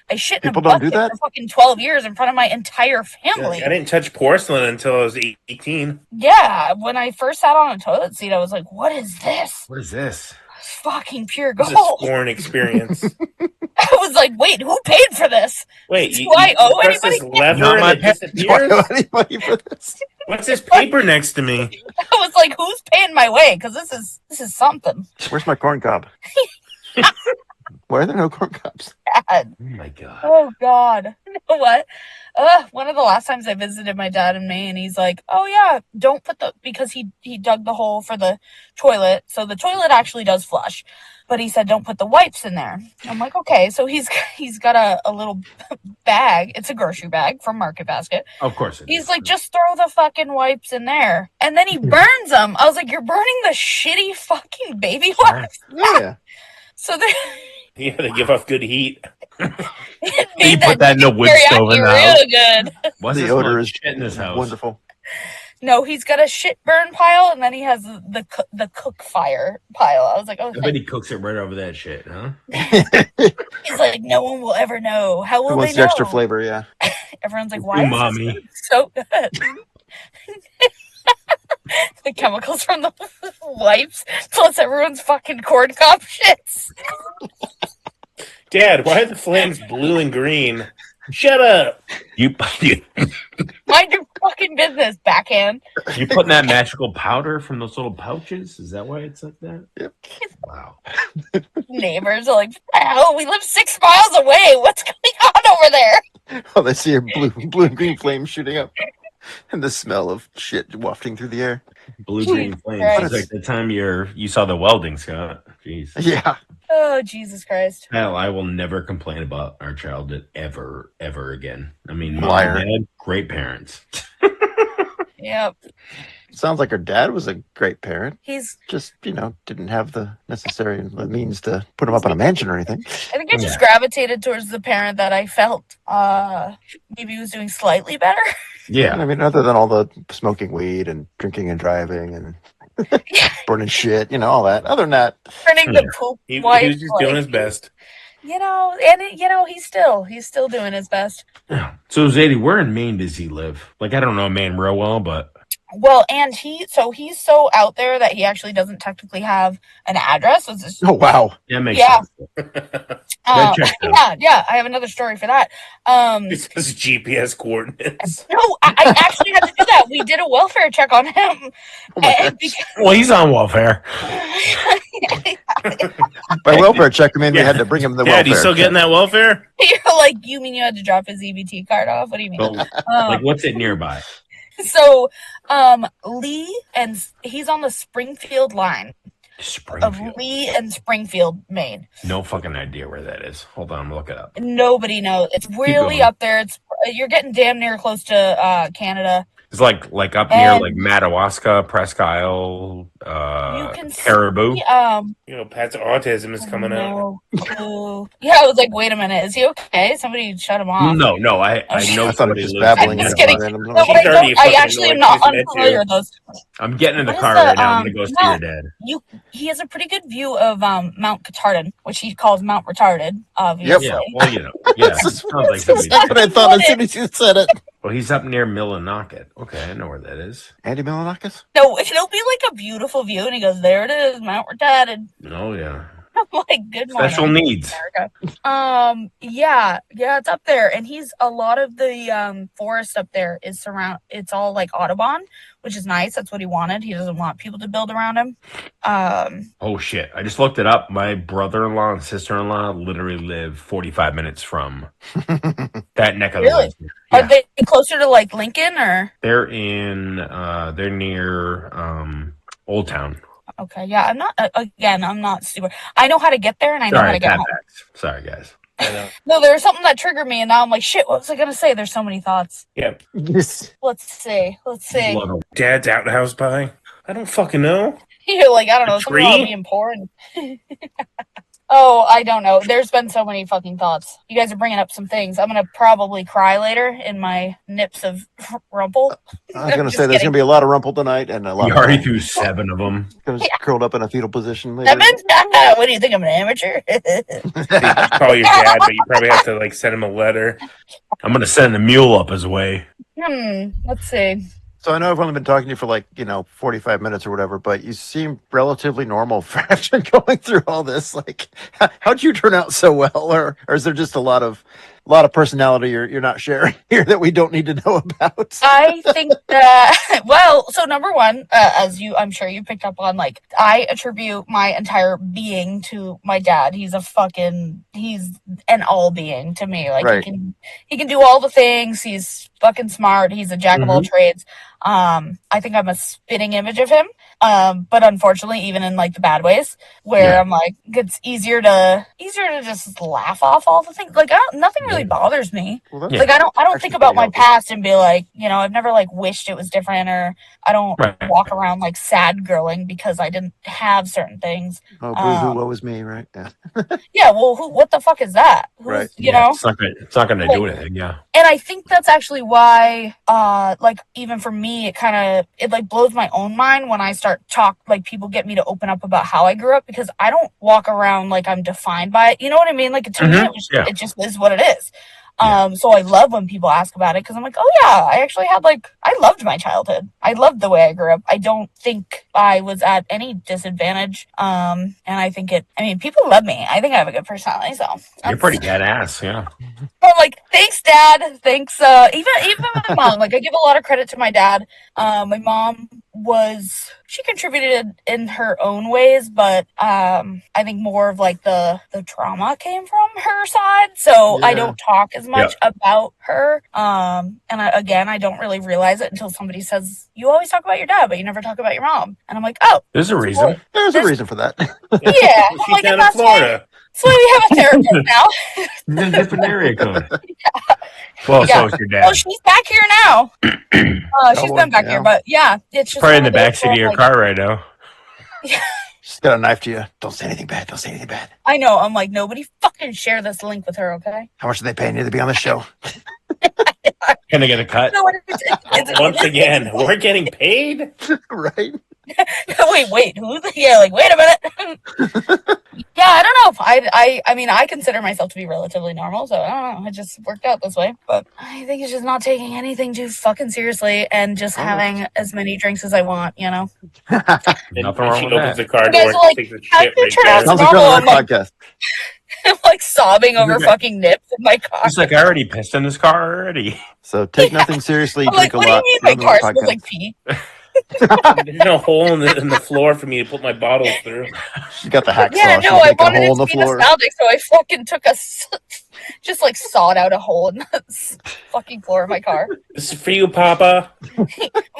S5: I shit in
S3: People
S5: a
S3: don't do
S5: bucket
S3: that?
S5: for fucking 12 years in front of my entire family.
S1: I didn't touch porcelain until I was 18.
S5: Yeah, when I first sat on a toilet seat, I was like, what is this?
S4: What is this?
S5: Fucking pure
S1: It was a
S5: gold.
S1: foreign experience.
S5: I was like, wait, who paid for this?
S1: Wait,
S5: Do I owe
S1: press this
S5: anybody?
S1: lever
S4: Not my
S1: and it
S4: pet.
S3: do I
S1: disappears?
S3: know anybody for this?
S1: What's this paper next to me?
S5: I was like, who's paying my way? Because this is something.
S3: Where's my corn cob? Why are there no corn cobs?
S5: Bad.
S4: Oh my god.
S5: Oh God. You know what? One of the last times I visited my dad in Maine, he's like, oh yeah, don't put because he dug the hole for the toilet. So the toilet actually does flush. But he said, don't put the wipes in there. I'm like, okay. So he's got a little bag. It's a grocery bag from Market Basket.
S4: Of course it
S5: He's
S4: is.
S5: like, just throw the fucking wipes in there. And then he burns them. I was like, you're burning the shitty fucking baby wipes.
S3: Yeah.
S5: So they
S1: Yeah, they give off good heat.
S5: it
S4: You
S5: made
S4: put that in the wood
S5: teriyaki
S4: stove in the house.
S5: real good.
S4: What's
S3: The
S4: this
S3: odor
S4: smell
S3: is
S4: shit in this house?
S3: wonderful.
S5: No, he's got a shit burn pile, and then he has the cook fire pile. I was like, oh,
S4: I bet he cooks it right over that shit, huh?
S5: he's like, no one will ever know. How
S3: Who
S5: will
S3: wants
S5: they
S3: the extra
S5: know?
S3: flavor? Yeah.
S5: Everyone's like,
S4: It's
S5: why is this
S4: umami.
S5: food so good? The chemicals from the wipes plus everyone's fucking corn cob shits.
S1: Dad, why are the flames blue and green? Shut up.
S4: You
S5: Mind your fucking business, backhand.
S4: you putting that magical powder from those little pouches? Is that why it's like that?
S3: Yep.
S4: Wow.
S5: Neighbors are like, hell, we live 6 miles away. What's going on over there?
S3: Oh, they see a blue and green flames shooting up, and the smell of shit wafting through the air.
S4: Blue green flames.
S5: Christ.
S4: It's like the time you saw the welding, Scott. Jeez.
S3: Yeah.
S5: Oh, Jesus Christ.
S4: Hell, I will never complain about our childhood ever again. I mean, mom
S3: Liar.
S4: and dad, great parents.
S5: Yep.
S3: Sounds like her dad was a great parent.
S5: He's,
S3: Just, didn't have the necessary means to put him up in a mansion or anything.
S5: I think I just gravitated towards the parent that I felt maybe was doing slightly better.
S4: Yeah.
S3: I mean, other than all the smoking weed and drinking and driving and burning shit, all that. Other than that,
S5: Turning the poop
S1: He
S5: white.
S1: was just doing his best.
S5: He's still doing his best.
S4: Yeah. So Zadie, where in Maine does he live? Like, I don't know Maine real well, but
S5: Well, and he's so out there that he actually doesn't technically have an address. It's just,
S3: oh wow.
S4: that makes
S5: Yeah.
S4: sense. That checks out.
S5: yeah. I have another story for that.
S1: This is GPS coordinates.
S5: No, I actually had to do that. We did a welfare check on him.
S3: Oh my
S5: And
S3: gosh.
S4: Well, he's on welfare.
S3: By welfare check, I mean we had to bring him the
S1: Dad,
S3: welfare.
S1: you still getting that welfare?
S5: You're like, you mean you had to drop his EBT card off? What do you mean?
S4: But, like, what's it nearby?
S5: So, Lee, and he's on the Springfield line of
S4: Springfield.
S5: Lee and Springfield, Maine.
S4: No fucking idea where that is. Hold on, I'm looking it up.
S5: Nobody knows. It's really
S4: going.
S5: up there. You're getting damn near close to Canada.
S4: It's like up near
S5: And-
S4: like Madawaska, Presque Isle,
S5: You can
S4: Caribou.
S5: see,
S1: Pat's autism is coming out.
S5: no clue. Yeah, I was like, wait a minute, is he okay? Somebody shut him off.
S4: No, I know
S3: I thought
S4: somebody
S3: it was just
S4: lives
S3: babbling.
S4: in
S5: I'm just
S3: at
S5: kidding.
S3: random
S5: No,
S3: noise.
S5: but
S1: She's already
S5: I
S1: fucking
S5: actually am
S1: annoyed
S5: not
S1: she's met
S5: unfamiliar
S1: you.
S5: with those.
S4: I'm getting in the
S5: What is
S4: car
S5: the,
S4: right now. I'm gonna go see your
S5: Mount-
S4: dad.
S5: He has a pretty good view of Mount Catardin, which he calls Mount Retarded, obviously.
S4: Yeah, well, yeah. Sounds like somebody.
S3: That's what I thought as soon as you said it.
S4: Well, he's up near Millinocket. Okay, I know where that is.
S3: Andy Milonakis?
S5: No, it'll be like a beautiful view, and he goes, "There it is, Mount Retarded."
S4: Oh yeah,
S5: I'm like, "Good morning,
S4: special needs.
S5: America." Yeah, it's up there, and a lot of the forest up there is it's all like Audubon, which is nice. That's what he wanted. He doesn't want people to build around him.
S4: Oh shit! I just looked it up. My brother-in-law and sister-in-law literally live 45 minutes from that neck of the
S5: Really?
S4: woods.
S5: Are
S4: Yeah.
S5: they closer to like Lincoln or?
S4: They're near Old Town.
S5: Okay, yeah, I'm not super. I know how to get there, and I know how to
S4: Sorry,
S5: get home.
S4: Pat. Sorry, guys.
S1: I know.
S5: No, there was something that triggered me, and now I'm like, shit, what was I gonna say? There's so many thoughts.
S1: Yeah.
S3: Yes.
S5: Let's see.
S4: Love it.
S1: Dad's outhouse pie? I don't fucking know.
S5: You're like, I don't know,
S1: A
S5: something about
S1: tree?
S5: being poor. Oh, I don't know. There's been so many fucking thoughts. You guys are bringing up some things. I'm gonna probably cry later in my nips of rumple.
S3: I was going to
S5: Just
S3: say there's
S5: kidding.
S3: going to be a lot of rumple tonight and a lot
S4: You
S3: of
S4: already threw 7 of them.
S3: goes curled up in a fetal position later.
S5: What do you think? I'm an amateur.
S1: Call your dad, but you probably have to like send him a letter.
S4: I'm gonna send the mule up his way.
S5: Let's see.
S3: So I know I've only been talking to you for 45 minutes or whatever, but you seem relatively normal for after going through all this. Like, how'd you turn out so well, or is there just a lot of personality you're not sharing here that we don't need to know about?
S5: I think that, well, so number one, I'm sure you picked up on, like, I attribute my entire being to my dad. He's an all being to me. Like,
S3: Right.
S5: he can do all the things. He's fucking smart. He's a jack of all trades. I think I'm a spitting image of him. But unfortunately, even in like the bad ways, where I'm like, it's easier to just laugh off all the things. Like nothing really bothers me.
S3: Well,
S5: Like I don't think about my
S3: healthy.
S5: past and be like, I've never like wished it was different, or I don't walk around like sad girling because I didn't have certain things.
S3: Oh, boo-hoo, woe is me, right? Yeah.
S5: Yeah, well, what the fuck is that?
S3: Right.
S5: You know?
S4: It's not gonna do anything, yeah.
S5: And I think that's actually why, like, even for me, it like blows my own mind when I start like people get me to open up about how I grew up, because I don't walk around like I'm defined by it. You know what I mean? Like, to me, it just is what it is. So I love when people ask about it, because I'm like, oh yeah, I actually had I loved my childhood. I loved the way I grew up. I don't think I was at any disadvantage. And I think people love me. I think I have a good personality, so
S4: You're pretty badass, yeah.
S5: I'm like, thanks, Dad. Thanks. Even my mom. Like, I give a lot of credit to my dad. My mom she contributed in her own ways, but I think more of like the trauma came from her side. So I don't talk as much about her. And I don't really realize it until somebody says, "You always talk about your dad, but you never talk about your mom." And I'm like, oh,
S4: there's a reason.
S3: There's a reason for that.
S5: Yeah, I'm like,
S1: down in Florida.
S5: That's why we have a therapist now.
S4: It's a different area code. Well, so is your dad.
S5: Well, she's back here now. She's been back here, but yeah, it's just
S4: probably in the backseat of your car right now.
S3: She's got a knife to you. Don't say anything bad. Don't say anything bad.
S5: I know. I'm like, nobody fucking share this link with her, okay?
S3: How much are they paying you to be on the show?
S4: Can I get a cut?
S5: No,
S1: Once again, we're getting paid?
S3: Right?
S5: wait, who's wait a minute. Yeah, I don't know. I consider myself to be relatively normal, so I don't know. It just worked out this way. But I think it's just not taking anything too fucking seriously and just having as many drinks as I want,
S1: And
S4: Nothing wrong
S1: she
S4: with
S1: opens
S4: that.
S1: the car
S5: You
S1: door
S5: guys
S1: and
S5: are like,
S1: takes the
S5: how
S1: shit
S5: can you
S1: right
S5: turn
S1: there.
S5: out
S3: Sounds like
S5: normal?
S3: a podcast.
S5: I'm like sobbing over fucking nips in my car.
S4: He's like, I already pissed in this car already.
S3: So take nothing seriously.
S5: I'm
S3: Drink
S5: like,
S3: a
S5: what
S3: lot.
S5: do you mean my
S3: You're on
S5: car
S3: the
S5: smells
S3: podcast.
S5: like pee?
S1: There's no hole in the floor for me to put my bottles through.
S3: She got the hacksaw.
S5: Yeah,
S3: She's
S5: no, I
S3: making a
S5: wanted
S3: hole
S5: it
S3: in the
S5: to be
S3: floor.
S5: nostalgic, so I fucking took just like sawed out a hole in the fucking floor of my car.
S1: This is for you, Papa.
S5: I'm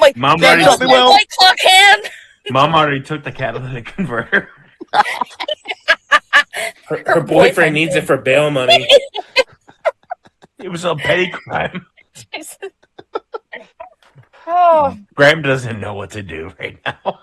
S5: like,
S4: Mom
S5: there
S4: already
S5: goes
S3: taught me
S5: my
S3: well.
S5: white clock hand.
S4: Mom already took the catalytic converter.
S1: Her boyfriend needs it for bail money.
S4: It was a petty crime.
S5: Oh,
S4: Graham doesn't know what to do right now.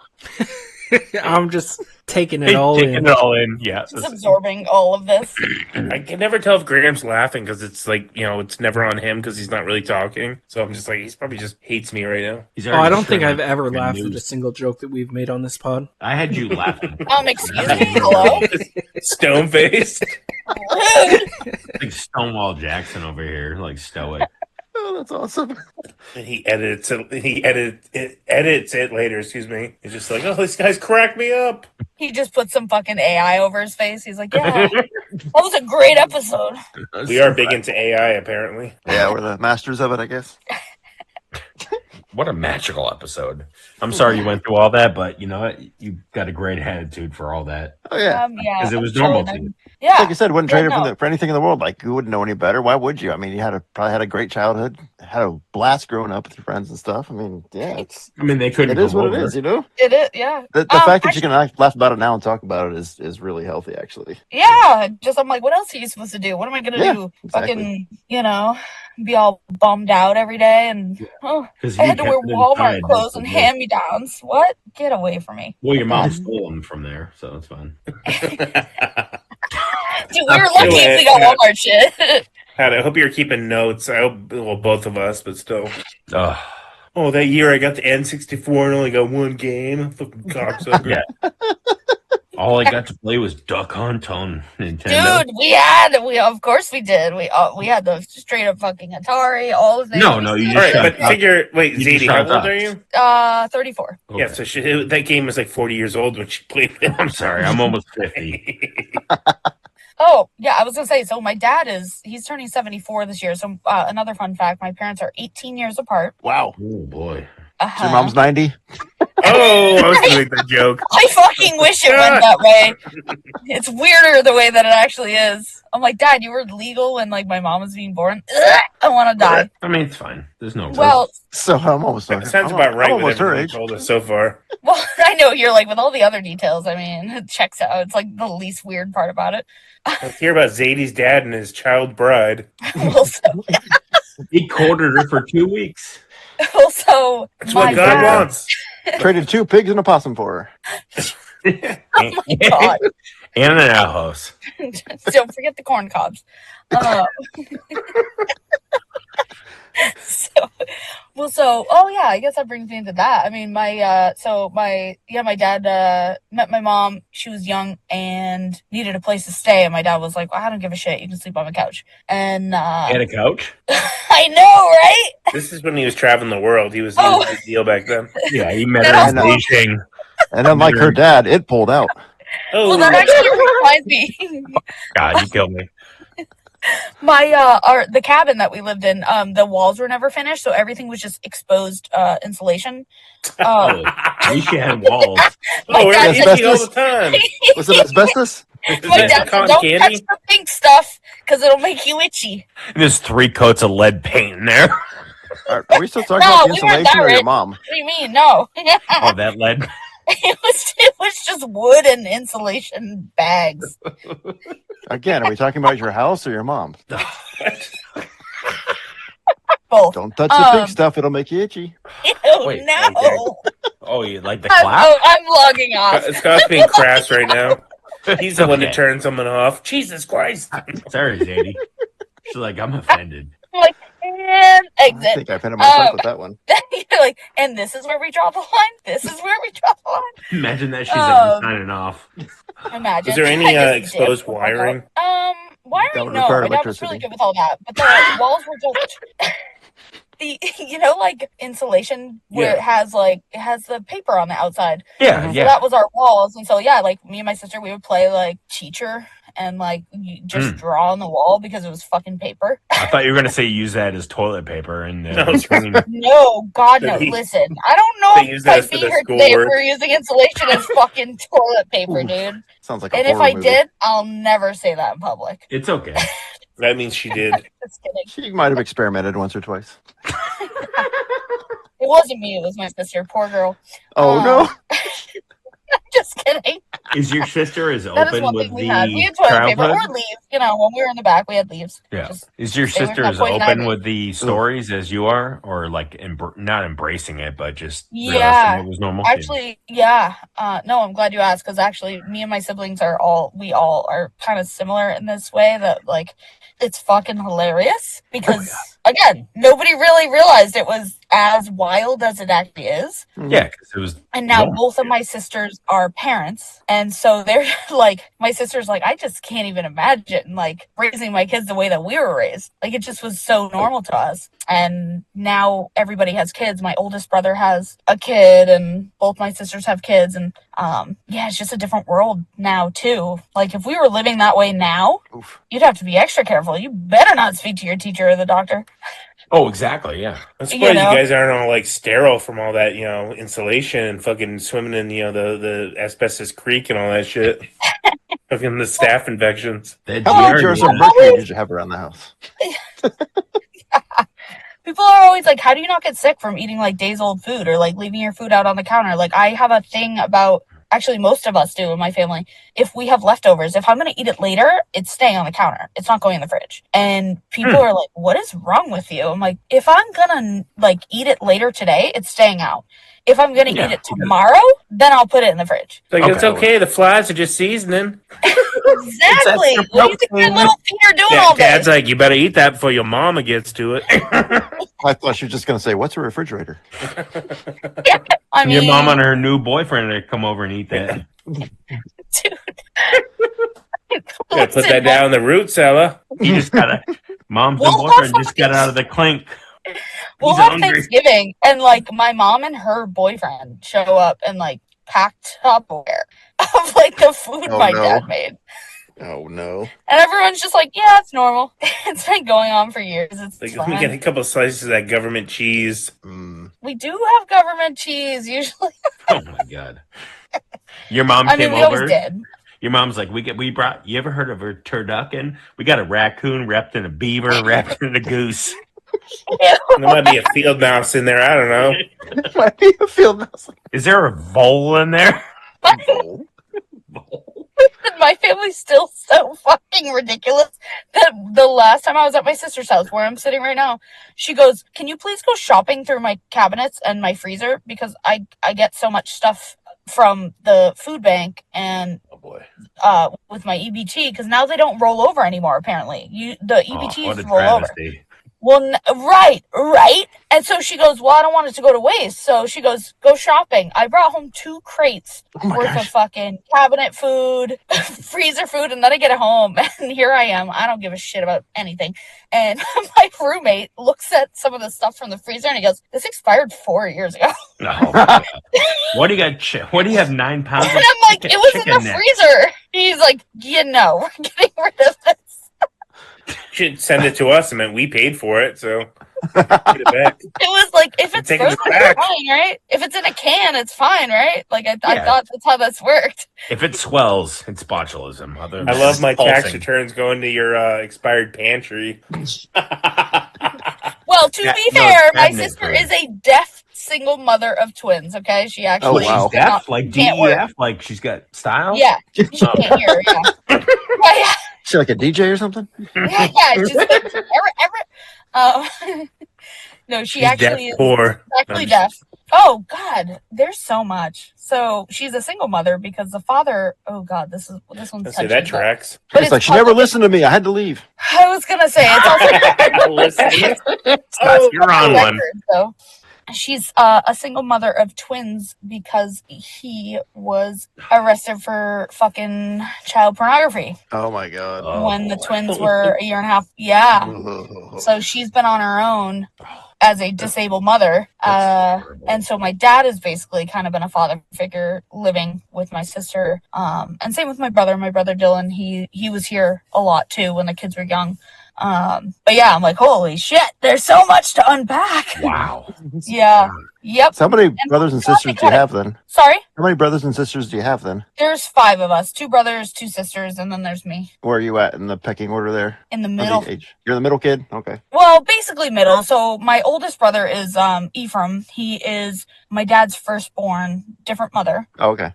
S2: I'm just taking it
S4: He's
S2: all
S4: taking
S2: in.
S4: it all in. Yeah.
S5: just absorbing all of this.
S1: I can never tell if Graham's laughing because it's like, it's never on him because he's not really talking. So I'm just like, he's probably just hates me right now.
S4: He's
S2: Oh,
S4: already
S2: I don't think
S4: sure
S2: I've ever
S4: good
S2: laughed at
S4: news.
S2: a single joke that we've made on this pod.
S4: I had you laughing.
S5: Excuse me, hello?
S1: Stone faced.
S4: Like Stonewall Jackson over here, like stoic.
S3: Oh, that's awesome.
S1: And he edits it later, excuse me. He's just like, oh, this guy's cracked me up.
S5: He just put some fucking AI over his face. He's like, yeah, that was a great episode.
S1: We are big into AI, apparently.
S3: Yeah, we're the masters of it, I guess.
S4: What a magical episode. I'm sorry you went through all that, but you know what? You got a great attitude for all that.
S3: Oh, yeah.
S5: Yeah,
S4: Because it was
S5: I'm
S4: normal
S5: chilling.
S4: to you.
S5: Yeah,
S3: Like you said, wouldn't trade
S5: Yeah,
S3: her
S5: no.
S3: for anything in the world. Like, you wouldn't know any better. Why would you? I mean, you probably had a great childhood, had a blast growing up with your friends and stuff. I mean, yeah,
S4: I mean, they couldn't
S3: it is
S4: come
S3: what it
S4: over.
S3: is, you know?
S5: it is. Yeah,
S3: The fact that you can laugh about it now and talk about it is really healthy, actually.
S5: yeah. Just I'm like, what else are you supposed to do? What am I gonna
S3: Yeah,
S5: do?
S3: exactly.
S5: Fucking, be all bummed out every day, and
S4: 'Cause
S5: I
S4: you
S5: had to wear
S4: kept it
S5: Walmart
S4: inside,
S5: clothes
S4: that's
S5: and
S4: the
S5: hand me downs. What? Get away from me,
S4: Well, your mom stole them from there, so it's fine.
S5: dude. We were lucky if we got Walmart shit.
S1: I hope you're keeping notes. I hope, well, both of us, but still.
S4: Ugh.
S1: Oh, that year I got the N64 and only got one game. Fucking cocksucker.
S4: Yeah. All I got to play was Duck Hunt on Nintendo.
S5: Dude, we of course we did. We had the straight up fucking Atari, all the things.
S4: No, you
S1: All
S4: just
S1: right,
S4: shut
S1: but
S4: up.
S1: wait,
S4: You just
S1: Zadie, how
S4: shut
S1: old
S4: up.
S1: are you?
S5: 34.
S4: Okay.
S1: Yeah, so that game was like 40 years old when she played it.
S4: I'm sorry, I'm almost 50.
S5: Oh, yeah, I was gonna say, so my dad he's turning 74 this year. So another fun fact, my parents are 18 years apart.
S3: Wow.
S4: Oh boy.
S3: So your mom's 90?
S1: Oh, I was gonna make that joke.
S5: I fucking wish it went that way. It's weirder the way that it actually is. I'm like, Dad, you were legal when like my mom was being born. Ugh, I want to die.
S4: I mean, it's fine. There's no.
S5: Well,
S3: So I'm almost
S1: That sounds about right
S3: I'm
S1: with
S3: almost her
S1: everything you
S3: age.
S1: told us so far.
S5: well, I know you're like with all the other details. I mean, it checks out. It's like the least weird part about it.
S1: Let's hear about Zadie's dad and his child bride.
S5: Also,
S4: He quartered her for 2 weeks.
S5: also,
S1: That's
S5: my
S1: what God
S5: dad.
S1: wants.
S3: Traded 2 pigs and a possum for her.
S5: Oh my god!
S4: And an outhouse.
S5: Don't forget the corn cobs. Oh yeah, I guess that brings me into that. I mean, my dad met my mom. She was young and needed a place to stay, and my dad was like, well, I don't give a shit. You can sleep on the couch. And
S4: And a couch.
S5: I know, right?
S1: This is when he was traveling the world. He was
S5: Oh.
S1: a big deal back then.
S4: Yeah, he met
S5: And
S4: her in
S5: also-
S4: Beijing.
S3: And unlike her dad, it pulled out.
S1: Oh,
S5: Well, that actually reminds me.
S4: God, you killed me.
S5: The cabin that we lived in, the walls were never finished, so everything was just exposed insulation.
S4: Oh, at least you had walls.
S1: oh, we're
S5: dad
S3: said-
S1: itchy all the time.
S3: Was it asbestos?
S1: Is
S5: My
S1: that
S5: dad said,
S1: cotton
S5: don't
S1: candy?
S5: touch the pink stuff because it'll make you itchy.
S4: There's 3 coats of lead paint in there.
S3: Are we still talking
S5: No,
S3: about the
S5: we weren't
S3: insulation
S5: that
S3: or your
S5: rich.
S3: mom?
S5: What do you mean? No.
S4: Oh, that lead.
S5: It was just wood and insulation bags.
S3: Again, are we talking about your house or your mom?
S5: Both.
S3: Don't touch the pig stuff; it'll make you itchy.
S5: Ew,
S4: Wait,
S5: no.
S4: Oh, you like the clap?
S5: I'm logging off.
S1: Scott's being crass right now. He's the one to
S4: Okay.
S1: turn someone off. Jesus Christ.
S4: Sorry, Zadie. She's like, I'm offended.
S5: I'm like, and
S3: I
S5: exit.
S3: think I offended myself with that one.
S5: You're like, and this is where we draw the line. This is where we draw the line.
S4: Imagine that she's like, I'm signing off.
S5: Imagine.
S1: Was there any
S5: I just
S1: exposed
S5: did.
S1: wiring?
S3: That
S5: Wiring,
S3: would
S5: no.
S3: require
S5: My dad was really
S3: electricity.
S5: good with all that, but the walls were just like insulation where
S4: Yeah.
S5: it has the paper on the outside.
S4: Yeah,
S5: So
S4: yeah.
S5: that was our walls, and so yeah, like me and my sister, we would play like teacher and like just draw on the wall because it was fucking paper.
S4: I thought you were gonna say use that as toilet paper and
S1: No.
S4: screen.
S5: No, God no.
S1: They-
S5: Listen, I don't know
S1: they
S5: if
S1: use that
S5: I'd
S1: for
S5: be
S1: the
S5: here today if
S1: schoolwork.
S5: we're using insulation as fucking toilet paper,
S3: Oof.
S5: dude.
S3: Sounds like a
S5: And if
S3: horror
S5: I
S3: movie.
S5: did, I'll never say that in public.
S4: It's okay.
S1: That means she did.
S5: Just kidding.
S3: She might have experimented once or twice.
S5: It wasn't me. It was my sister. Poor girl.
S3: Oh no!
S5: Just kidding.
S4: Is your sister as
S5: That is
S4: open
S5: one
S4: with
S5: thing we had. We
S4: the
S5: had toilet paper
S4: childhood?
S5: or leaves. You know, when we were in the back, we had leaves.
S4: Yeah.
S5: Just,
S4: Is your
S5: they were
S4: sister
S5: not
S4: as
S5: poison
S4: open
S5: ivy.
S4: with the stories as you are, or like not embracing it, but just
S5: Yeah.
S4: realizing it was normal?
S5: actually, yeah. No, I'm glad you asked because actually, me and my siblings we all are kind of similar in this way that like it's fucking hilarious because again, nobody really realized it was as wild as it actually is.
S4: Yeah, because it was.
S5: And now
S4: normal.
S5: both of my sisters are parents. And so they're like, my sister's like, I just can't even imagine like raising my kids the way that we were raised. Like it just was so normal to us. And now everybody has kids. My oldest brother has a kid and both my sisters have kids. And yeah, it's just a different world now too. Like if we were living that way now,
S3: Oof.
S5: you'd have to be extra careful. You better not speak to your teacher or the doctor.
S4: Oh, exactly. Yeah.
S1: I'm surprised
S5: You know?
S1: you guys aren't all like sterile from all that, insulation and fucking swimming in, the asbestos creek and all that shit. Fucking the staph infections.
S4: That
S3: How many
S4: GR
S3: jars
S4: unit-
S3: of mercury did you have around the house?
S5: People are always like, how do you not get sick from eating like days old food or like leaving your food out on the counter? Like I have a thing about, actually most of us do in my family. If we have leftovers, if I'm going to eat it later, it's staying on the counter. It's not going in the fridge. And people are like, what is wrong with you? I'm like, if I'm going to like eat it later today, it's staying out. If I'm going to
S4: Yeah.
S5: eat it tomorrow, then I'll put it in the fridge.
S1: Like, it's
S4: Okay.
S1: okay. The flies are just seasoning.
S5: Exactly.
S4: extra
S5: What do you think your
S4: protein.
S5: little feet are doing all day?
S1: Dad's like, you better eat that before your mama gets to it.
S3: I thought you were just going to say, "What's a refrigerator?"
S5: I mean,
S4: Your mom and her new boyfriend to come over and eat that.
S5: dude.
S1: Gotta put
S5: Listen,
S1: that down in the root cellar.
S4: He just got mom's new
S5: Well,
S4: boyfriend
S5: also-
S4: just got out of the clink.
S5: We'll
S4: He's
S5: have
S4: hungry.
S5: Thanksgiving, and like my mom and her boyfriend show up and like packed Tupperware of like the food
S3: Oh,
S5: my
S3: no.
S5: dad made,
S3: Oh no!
S5: and everyone's just like, "Yeah, it's normal. It's been going on for years. It's
S1: Like, let me
S5: fine."
S1: get a couple slices of that government cheese.
S3: Mm.
S5: We do have government cheese usually.
S4: Oh my god. Your mom
S5: I
S4: came
S5: mean, we always
S4: over.
S5: did.
S4: Your mom's like, we brought. You ever heard of a turducken? We got a raccoon wrapped in a beaver, wrapped in a goose.
S1: There might be a field mouse in there. I don't know.
S3: Might be a field mouse.
S4: Is there a vole in there?
S3: Vole?
S5: My family's still so fucking ridiculous that the last time I was at my sister's house, where I'm sitting right now, she goes, "Can you please go shopping through my cabinets and my freezer because I get so much stuff from the food bank and
S4: Oh boy.
S5: with my EBT because now they don't roll over anymore. Apparently, the EBT
S4: what
S5: used
S4: a
S5: to roll over."
S4: travesty.
S5: Well, right. And so she goes, "Well, I don't want it to go to waste." So she goes, "Go shopping." I brought home 2 crates
S3: Oh my
S5: worth
S3: gosh.
S5: of fucking cabinet food, freezer food, and then I get it home, and here I am. I don't give a shit about anything. And my roommate looks at some of the stuff from the freezer, and he goes, "This expired 4 years ago."
S4: Oh, my God. What do you got? What do you have? 9 pounds?
S5: And
S4: of
S5: I'm like,
S4: chicken-
S5: "It was in
S4: chicken
S5: the
S4: neck."
S5: freezer." He's like, we're getting rid of this."
S1: Should send it to us. I mean, we paid for it, so get it back.
S5: It was like, if it's
S1: Taking it
S5: frozen,
S1: back.
S5: it's fine, right? If it's in a can, it's fine, right? Like, I
S4: Yeah.
S5: thought that's how this worked.
S4: If it swells, it's botulism.
S1: I love my tax
S4: Pulsing.
S1: returns going to your expired pantry.
S5: Well, to
S4: Yeah,
S5: be
S4: no,
S5: fair, my
S4: cabinet
S5: sister
S4: food.
S5: is a deaf single mother of twins, okay? She actually...
S3: Oh, wow.
S4: She's deaf, like
S5: can't work.
S4: DEF, like she's got style.
S5: Yeah, she can't hear, yeah. Yeah,
S3: She like a DJ or something?
S5: yeah, she's like, no, she
S1: She's
S5: actually
S1: deaf
S5: is
S1: poor.
S5: actually deaf. Oh, God, there's so much. So she's a single mother because the father... Oh, God, this one's
S1: I say
S5: touchy,
S1: that
S5: but-
S1: tracks.
S5: but
S3: It's like she never
S5: public-
S3: listened to me. I had to leave.
S5: I was going to say, it's also...
S1: Listen.
S4: Scott, you're on one.
S5: record, though. She's a single mother of twins because he was arrested for fucking child pornography
S3: Oh my god.
S4: Oh,
S5: when the
S4: boy.
S5: twins were a year and a half. Yeah.
S3: Ugh.
S5: So she's been on her own as a disabled mother.
S4: That's terrible.
S5: And so my dad has basically kind of been a father figure living with my sister. And same with my brother Dylan. He was here a lot too when the kids were young. But yeah, I'm like, holy shit, there's so much to unpack.
S4: Wow.
S5: Yeah. Yep.
S3: So how many brothers and sisters do you have then?
S5: Sorry.
S3: How many brothers and sisters do you have then?
S5: There's 5 of us, 2 brothers, 2 sisters, and then there's me
S3: Where are you at in the pecking order there?
S5: in the
S3: Of
S5: middle.
S3: the age? You're the middle kid? Okay.
S5: Well, basically middle. So my oldest brother is Ephraim. He is my dad's firstborn, different mother.
S3: Oh, okay.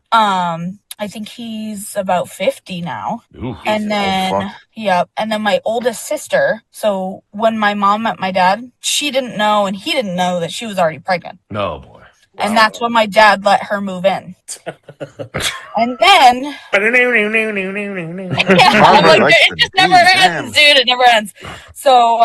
S5: I think he's about 50 now.
S4: Ooh.
S5: And then,
S3: fuck.
S5: yep. And then my oldest sister. So when my mom met my dad, she didn't know and he didn't know that she was already pregnant.
S4: No, boy.
S5: And that's when my dad let her move in. And then, yeah, I'm like,
S3: likes
S5: it
S3: the
S5: just never
S3: D's,
S5: ends, dude. It never ends. So,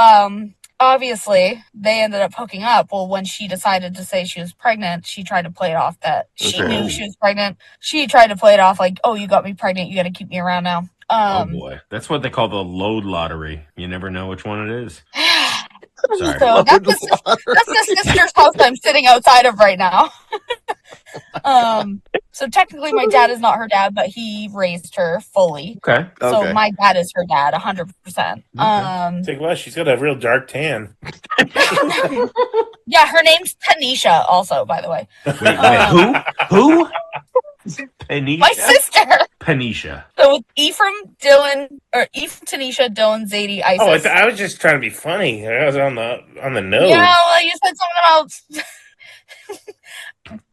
S5: obviously, they ended up hooking up. Well, when she decided to say she was pregnant, she tried to play it off that she
S3: Okay.
S5: knew she was pregnant. She tried to play it off like, "Oh, you got me pregnant. You got to keep me around now."
S4: Oh boy. That's what they call the load lottery. You never know which one it is. Sorry.
S5: So that's the sister's house I'm sitting outside of right now. So technically my dad is not her dad, but he raised her fully.
S4: Okay.
S5: So
S3: Okay.
S5: my dad is her dad, 100%.
S1: Take what? She's got a real dark tan.
S5: Yeah, her name's Tanisha also, by the way.
S4: Wait, who? Panisha?
S5: My sister.
S4: Panisha.
S5: So with Ephraim, Tanisha, Dylan, Zadie, Isis.
S1: Oh, I was just trying to be funny. I was on the nose.
S5: Yeah, well, you said something about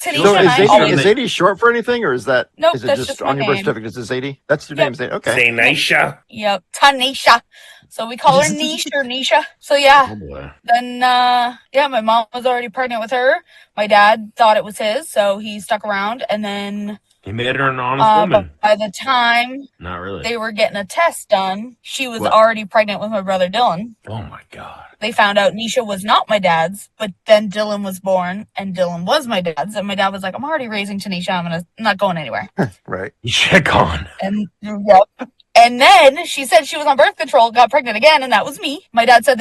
S5: Tanisha
S3: So
S5: and I.
S3: is Zadie short for anything, or is that
S5: Nope,
S3: is it
S5: that's
S3: just
S5: just my
S3: on your birth
S5: name.
S3: certificate? Is it Zadie? That's your
S5: Yep.
S3: name, Zadie. Okay.
S1: Say Nisha.
S5: Yep, Tanisha. So we call her Niche or Nisha. So yeah,
S4: Oh boy.
S5: then my mom was already pregnant with her. My dad thought it was his, so he stuck around. And then
S4: He made her an honest woman.
S5: by the time
S4: Not really.
S5: they were getting a test done, she was
S3: What?
S5: already pregnant with my brother Dylan.
S4: Oh my god.
S5: They found out Nisha was not my dad's, but then Dylan was born, and Dylan was my dad's. And my dad was like, "I'm already raising Tanisha. I'm not going anywhere."
S3: Right.
S4: You should have gone.
S5: And yep. And then she said she was on birth control, got pregnant again, and that was me. My dad said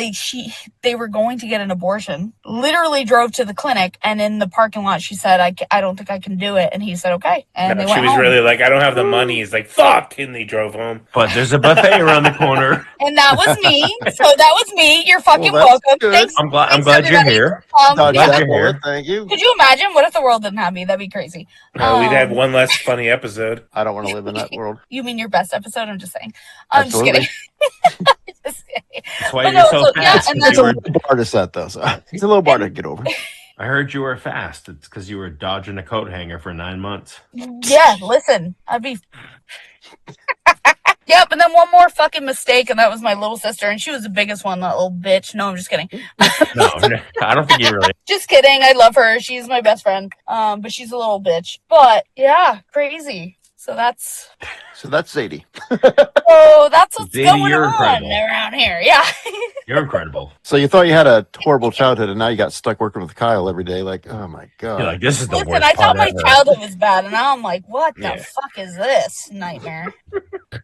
S5: they were going to get an abortion. Literally drove to the clinic, and in the parking lot, she said, I don't think I can do it. And he said, okay. And
S1: No,
S5: they
S1: she
S5: went
S1: was
S5: home.
S1: really like, I don't have the money. He's like, fuck, and they drove home.
S4: But there's a buffet around the corner.
S5: And that was me. So that was me. You're fucking
S3: Well, that's
S5: welcome.
S3: good.
S5: Thanks.
S4: I'm glad
S5: Thanks,
S4: you're
S5: everybody.
S4: here.
S3: Dodge
S4: glad
S3: that
S4: you're
S3: bullet.
S4: here.
S3: Thank you.
S5: Could you imagine? What if the world didn't have me? That'd be crazy.
S1: We'd have one less funny episode.
S3: I don't want to live in that world.
S5: You mean your best episode? I'm just saying. I'm
S3: Absolutely.
S5: just kidding. Just kidding.
S4: That's why
S5: But
S4: you're
S5: no,
S4: so
S5: so, yeah,
S4: fast.
S5: and
S4: 'cause
S3: It's
S4: you
S3: a
S4: were-
S3: low bar to set, though. So it's a low bar to get over.
S4: I heard you were fast. It's because you were dodging a coat hanger for 9 months.
S5: Yeah, listen, I'd be. Yep, and then one more fucking mistake, and that was my little sister, and she was the biggest one, that little bitch. No, I'm just kidding.
S4: No, I don't think you really.
S5: Just kidding. I love her. She's my best friend. But she's a little bitch. But yeah, crazy. So that's
S3: Zadie.
S5: what's
S4: Zadie,
S5: going
S4: you're
S5: on
S4: incredible.
S5: around here. Yeah.
S4: You're incredible.
S3: So you thought you had a horrible childhood, and now you got stuck working with Kyle every day. Like, oh my god.
S4: You're like, this is the
S5: Listen,
S4: worst
S5: I thought
S4: part
S5: my
S4: ever.
S5: childhood was bad, and now I'm like, what
S4: Yeah.
S5: the fuck is this nightmare?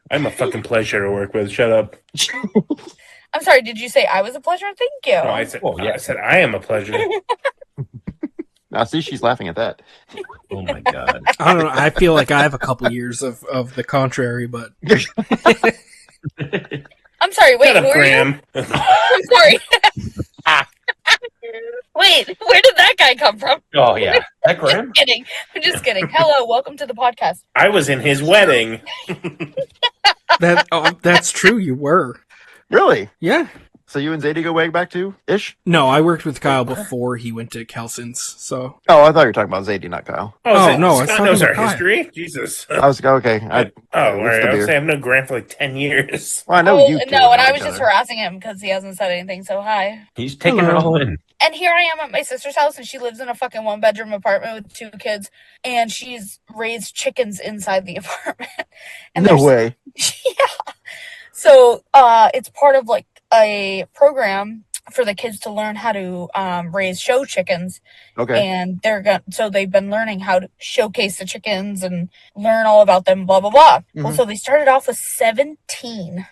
S1: I'm a fucking pleasure to work with. Shut up.
S5: I'm sorry, did you say I was a pleasure? Thank you.
S1: No, I said,
S4: Oh, yeah.
S1: I said I am a pleasure.
S3: Now see, she's laughing at that.
S4: Oh my god.
S2: I don't know. I feel like I have a couple years of the contrary, but
S5: I'm sorry, wait,
S1: Shut
S5: who
S1: up,
S5: are you?
S1: Graham.
S5: I'm sorry. Wait, where did that guy come from?
S4: Oh yeah. That Graham?
S5: Just kidding. I'm just kidding. Hello, welcome to the podcast.
S1: I was in his wedding.
S2: that's true. You were.
S3: Really?
S2: Yeah.
S3: So you and Zadie go way back to ish?
S2: No, I worked with Kyle before he went to Celson's. So
S3: Oh, I thought you were talking about Zadie, not Kyle.
S2: Oh,
S1: so
S2: no, I was
S1: Scott
S2: talking
S1: knows our
S2: about Kyle.
S1: history. Jesus.
S3: I was okay.
S1: Oh, all
S3: what's
S1: right.
S3: the
S1: I
S3: beer?
S1: would say I've known Graham for like 10 years.
S3: Well, I know
S5: Oh,
S3: you. two
S5: no, and
S3: know
S5: I
S3: each
S5: was just
S3: other.
S5: harassing him because he hasn't said anything, so hi.
S4: He's taking it
S2: Hello.
S4: all in.
S5: And here I am at my sister's house, and she lives in a fucking one-bedroom apartment with 2 kids, and she's raised chickens inside the apartment. And
S3: No
S5: there's-
S3: way.
S5: Yeah. So it's part of like a program for the kids to learn how to raise show chickens,
S3: Okay.
S5: and so they've been learning how to showcase the chickens and learn all about them, blah blah blah. Well,
S3: Mhm.
S5: so they started off with 17.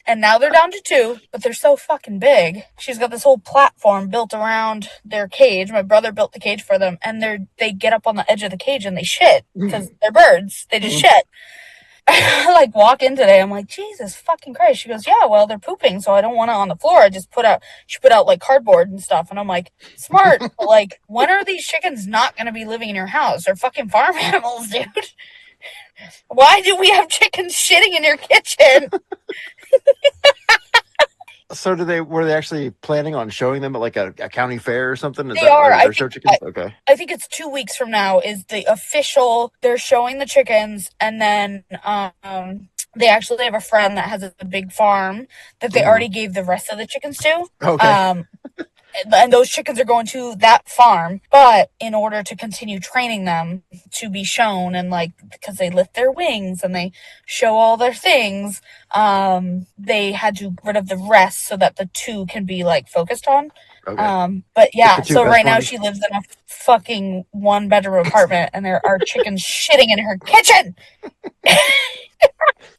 S5: And now they're down to 2, but they're so fucking big. She's got this whole platform built around their cage. My brother built the cage for them, and they get up on the edge of the cage and they shit because they're birds. They just shit. I like walk in today. I'm like, Jesus fucking Christ. She goes, yeah, well, they're pooping, so I don't want it on the floor. I just she put out like cardboard and stuff. And I'm like, smart. But like, when are these chickens not going to be living in your house? They're fucking farm animals, dude. Why do we have chickens shitting in your kitchen?
S3: So were they actually planning on showing them at like a county fair or something? Is
S5: They are.
S3: their
S5: I
S3: show
S5: think-
S3: chickens? Okay.
S5: I think it's 2 weeks from now is the official. They're showing the chickens, and then they actually have a friend that has a big farm that they
S3: Ooh.
S5: already gave the rest of the chickens to.
S3: Okay.
S5: And those chickens are going to that farm, but in order to continue training them to be shown, and like because they lift their wings and they show all their things, they had to get rid of the rest so that the 2 can be like focused on.
S3: Okay.
S5: But yeah,
S3: Like the 2
S5: so
S3: best
S5: right now
S3: ones?
S5: she lives in a fucking 1-bedroom apartment, and there are chickens shitting in her kitchen.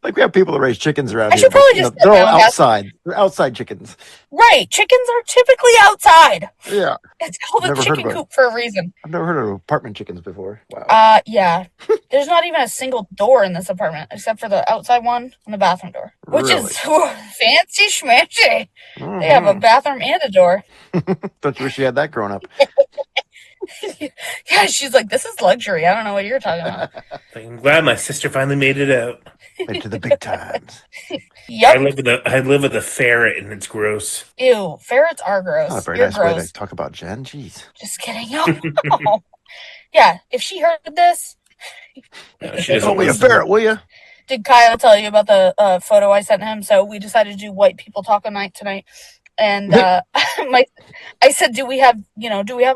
S3: Like we have people that raise chickens around
S5: I
S3: here.
S5: should
S3: but,
S5: probably
S3: you know,
S5: just
S3: they're
S5: sit
S3: all
S5: down, guys.
S3: outside. They're outside chickens.
S5: Right, chickens are typically outside.
S3: Yeah.
S5: It's called a
S3: Never heard
S5: chicken
S3: of it.
S5: coop for a reason.
S3: I've never heard of apartment chickens before. Wow.
S5: Yeah. There's not even a single door in this apartment except for the outside one and the bathroom door, which is fancy schmancy. They have a bathroom and a door.
S3: Don't you wish you had that growing up?
S5: Yeah, she's like, this is luxury. I don't know what you're talking about.
S1: I'm glad my sister finally made it out.
S3: Made to the big times.
S1: I
S5: Yep.
S1: live with a ferret, and it's gross.
S5: Ew. Ferrets are gross.
S3: Not a very
S5: You're
S3: nice way
S5: gross.
S3: to talk about Jen. Jeez.
S5: Just kidding. No. Yeah, if she heard this,
S1: No, she
S3: Don't
S1: doesn't
S3: be a
S1: listen.
S3: ferret, will you?
S5: did Kyle tell you about the photo I sent him? So we decided to do white people taco night tonight. And I said, do we have